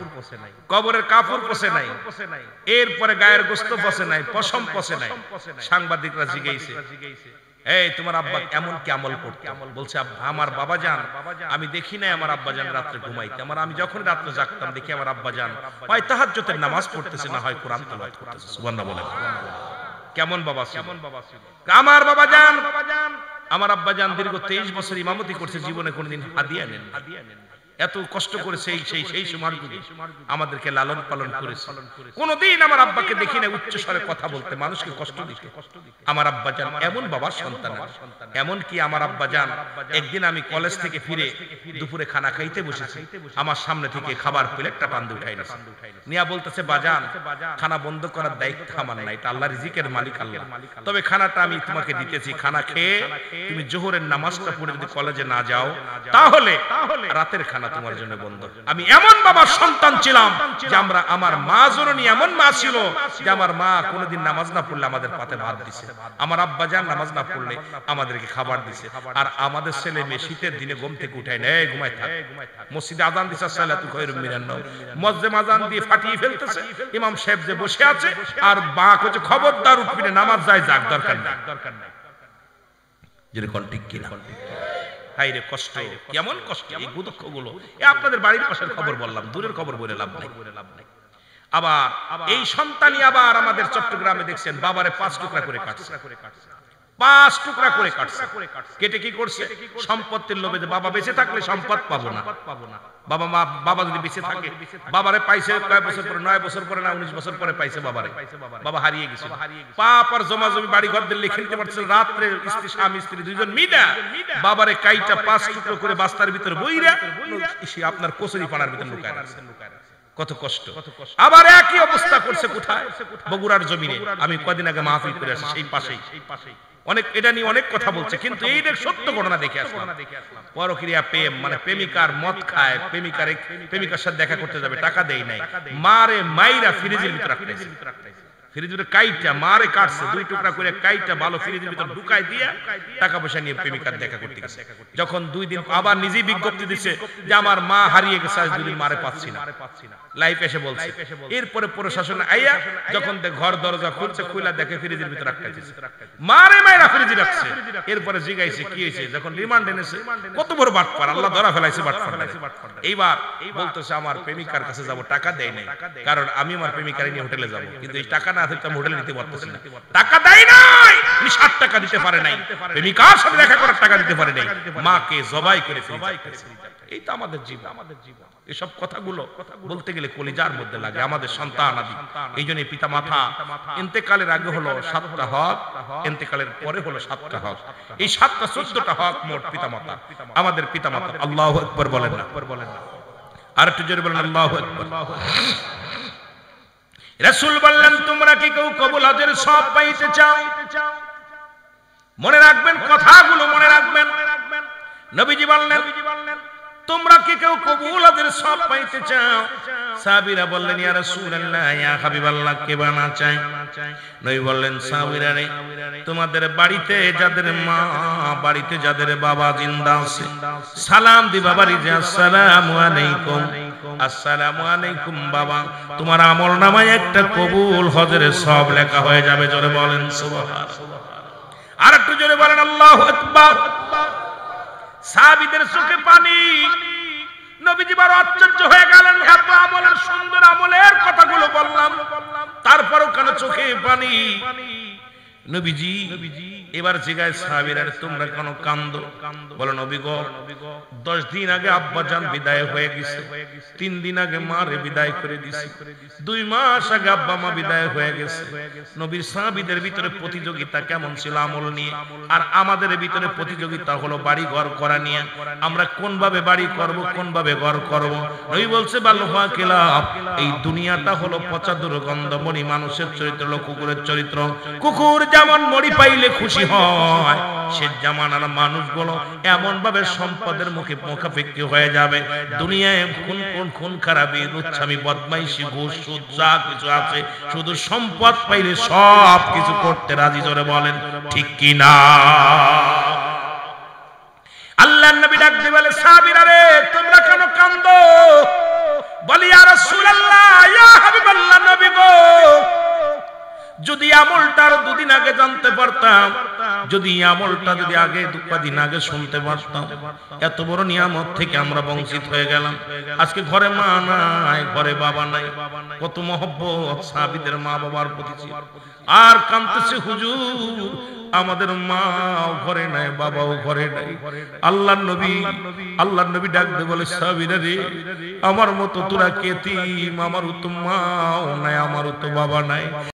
কবরের কাফুর পচে নাই, এরপরে গায়ের গোশত পচে নাই, পশম পচে নাই। সাংবাদিকরা জিজ্ঞাসা এই তোমার আব্বা এমন কি আমল করতে? বলছে আমার বাবা জান আমি দেখি না আমার আব্বা জান রাতে ঘুমাইতে, আমি যখন রাতে জাগতাম দেখি আমার আব্বা জান হয় তাহাজ্জুদের নামাজ পড়তেছে না হয় কোরআন তেলাওয়াত করতেছে। সুবহানাল্লাহ বলেন। কেমন বাবা ছিল? আমার বাবা জান, আমার আব্বা জান দীর্ঘ 23 বছর ইমামতি করছে, জীবনে কোনোদিন হাদিয়া নেন। এত কষ্ট করে সেই সময় আমাদেরকে লালন পালন করেছে। কোনদিন আমার আব্বাকে দেখি না উচ্চ স্বরে কথা বলতে, মানুষকে কষ্ট দিতে। আমার আব্বা জান এমন বাবার সন্তান। এমন কি আমার আব্বা জান একদিন আমি কলেজ থেকে ফিরে দুপুরে খানা খাইতে বসেছি, আমার সামনে থেকে খাবার প্লেটটা টান দিয়ে উঠাই নিয়া বলতেছে, বাজান খানা বন্ধ করার দায়িত্ব আমার না, এটা আল্লাহ রিজিকের মালিক আল্লাহ, তবে খানাটা আমি তোমাকে দিতেছি, খানা খেয়ে তুমি জোহরের নামাজটা পড়ে যদি কলেজে না যাও তাহলে রাতের খানা তোমার জন্য বন্ধ। আমি এমন বাবার সন্তান ছিলাম যে আমার মা জননী এমন মা ছিল যে আমার মা কোনোদিন নামাজ না পড়লে আমাদের পাতে ভাত দিছে, আমার আব্বা জান নামাজ না পড়লে আমাদেরকে খাবার দিছে। আর আমাদের ছেলে মেয়ে শীতের দিনে ঘুম থেকে উঠায় না, এই ঘুমায় থাক, মসজিদে আযান দিছে সালাতু খায়রুম মিনান নাওম, মসজিদে আযান দিয়ে ফাটিয়ে ফেলতেছে, ইমাম সাহেব যে বসে আছে আর বাক হচ্ছে খবরদার উঠবি না, নামাজ যায় যাক, দরকার নাই। যেরকম ঠিক কিনা? হাইরে কষ্ট, কেমন কষ্ট এই দুঃখ গুলো। আপনাদের বাড়ির পাশের খবর বললাম, দূরের খবর বলে লাভ নাই। আবার এই সন্তানই আবার আমাদের চট্টগ্রামে দেখছেন বাবারে 5 টুকরা করে কাটছে, 5 টুকরা করে কাটছে। কেটে কি করছে? সম্পত্তির লোভে, যে বাবা বেঁচে থাকলে সম্পদ পাবো না, বাবা যদি বেঁচে থাকে, বাবারে পাইছে কয় বছর পরে, 9 বছর পরে না 19 বছর পরে পাইছে বাবারে, বাবা হারিয়ে গেছে। পাপ আর জমা জমি বাড়ি ঘর দিয়ে লিখে নিতে পারছিল, রাত্রে স্বামী স্ত্রী দুইজন মিলা বাবারে কাইটা 5 টুকরো করে বাস্তার ভিতরে বইরা আপনার কচুরি পানার ভিতরে লুকায় রাখছে। কত কষ্ট। আবার একই অবস্থা করছে কোথায়? বগুড়ার জমিনে। আমি কদিন আগে মাহফিল করে আসি সেই পাশেই, অনেক এটা নিয়ে অনেক কথা বলছে, কিন্তু এই সত্য ঘটনা দেখে আসলাম। পরক্রিয়া প্রেম, মানে প্রেমিকার মদ খায়, প্রেমিকার সাথে দেখা করতে যাবে, টাকা দেয় নাই, মারে মাইরা ফ্রিজের ভিতরে রাখতেছে, ফ্রিজের কাইটা মারে কাটছে, 2 টুকরা করে কাইটা ভালো ফ্রিজের ভিতর ঢুকাই দিয়ে টাকা পয়সা নিয়ে প্রেমিকার দেখা করতে গেছে। যখন 2 দিন আবার নিজেই বিজ্ঞপ্তি দিছে যে আমার মা হারিয়ে গেছে, আজ 2 দিন মারে পাচ্ছি না, লাইফ এসে বলছে। এরপরে প্রশাসন আইয়া যখন ঘর দরজা খুলছে, খুলে দেখে ফ্রিজের ভিতর রাখতেছে, মারে মাইরা ফ্রিজে রাখছে। এরপরে জিগাইছে কি হয়েছে, যখন রিমান্ড এনেছে, কত বড় বাটপার, আল্লাহ ধরা ফেলাইছে বাটপার। এইবার বলতেছে আমার প্রেমিকার কাছে যাব, টাকা দেয় নাই, কারণ আমি আমার প্রেমিকার নিয়ে হোটেলে যাব, কিন্তু এই টাকা না থাকলে আমি হোটেলে নিতে পারতেছি না, টাকা দেয় নাই, 60 টাকা দিতে পারে নাই, প্রেমিকার সাথে দেখা করার টাকা দিতে পারে নাই, মাকে জবাই করে ফেলেছে। এই তো আমাদের জীবন, আমাদের জীবন। এসব কথাগুলো বলতে গেলে কলিজার মধ্যে লাগে। আমাদের সন্তান আদি, এই জন্য পিতা মাতা ইন্তেকালের আগে হলো 7টা হক, ইন্তেকালের পরে হলো 7টা হক। এই 7টা 14টা হক মোট পিতা মাতা, আমাদের পিতা মাতা। আল্লাহু আকবার বলেন না, আর একটু জোরে বলেন আল্লাহু আকবার। রাসূল বললেন, তোমরা কি কেউ কবুল হজের সব পাইতে চাও? মনে রাখবেন কথাগুলো, মনে রাখবেন। নবীজি বললেন, তোমরা কি কেউ কবুল হজের সব পাইতে চাও? সাহাবীরা বললেন, ইয়া রাসূলুল্লাহ, ইয়া হাবিবাল্লাহ, কে বা না চায়? নবী বললেন, সাহাবীরা রে, তোমাদের বাড়িতে যাদের মা, বাড়িতে যাদের বাবা জিন্দা আছে, সালাম দিবা বাড়ি যে, আসসালামু আলাইকুম, আসসালামু আলাইকুম বাবা, তোমার আমলনামায় একটা কবুল হজের সব লেখা হয়ে যাবে। জোরে বলেন সুবহানাল্লাহ। আর একটু জোরে বলেন আল্লাহু আকবার। সাহাবীদের চোখে পানি। নবীজি বড় আশ্চর্য হয়ে গেলেন, এত আমলের সুন্দর আমলের কথাগুলো বললাম, তারপরও কেন চোখে পানি? নবীজি এবার জিজ্ঞাসা, সাহাবীরা তোমরা কেন কান্দো? বলো, নবী গো, 10 দিন আগে আব্বা জান বিদায় হয়ে গেছে, 3 দিন আগে মারে বিদায় করে দিয়েছে, 2 মাস আগে আব্বা মা বিদায় হয়ে গেছে। নবীর সাহাবীদের ভিতরে প্রতিযোগিতা কেমন ছিল আমল নিয়ে, আর আমাদের ভিতরে প্রতিযোগিতা হলো বাড়ি ঘর করা নিয়ে। আমরা কোন ভাবে বাড়ি করব, কোন ভাবে ঘর করব। নবী বলছে, বাল্লফা কিলাব, এই দুনিয়াটা হলো পচা দুর্গন্ধময় মানুষের চরিত্র হলো কুকুরের চরিত্র। কুকুর যেমন মরি পাইলে খুশি হয়, সে জামানার মানুষগুলো এমন ভাবে সম্পদের মুখে মুখাপেক্ষি হয়ে যাবে। দুনিয়ায় খুন খারাপি, লুচ্ছামি, বদমাইশি, ঘুষ, সুদ যা কিছু আছে, শুধু সম্পদ পাইলে সব কিছু করতে রাজি। জোরে বলেন ঠিক কি না? আল্লাহর নবী ডাক দিয়ে বলে, সাহাবীরা রে, তোমরা কেন কান্দো? বলি, ইয়া রাসূলুল্লাহ, ইয়া হাবিবাল্লাহ, নবী গো, যদি আমলটার 2 দিন আগে আগে জানতে পারতাম, যদি আমলটা যদি আগে কদিন আগে শুনতে পারতাম, এত বড় নিয়ামত থেকে আমরা বঞ্চিত হয়ে গেলাম। আজকে ঘরে মা নাই, ঘরে বাবা নাই, কত মহব্বত সাহাবীদের মা বাবার প্রতি ছিল। আর কাঁদতেছে, হুজুর আমাদের মাও ঘরে নাই, বাবাও ঘরে নাই। আল্লাহর নবী ডাক দিয়ে বলে, সাহাবীরা রে, আমার মতো তোরা কেতিম, আমারও তো মাও নাই, আমারও তো বাবা নাই।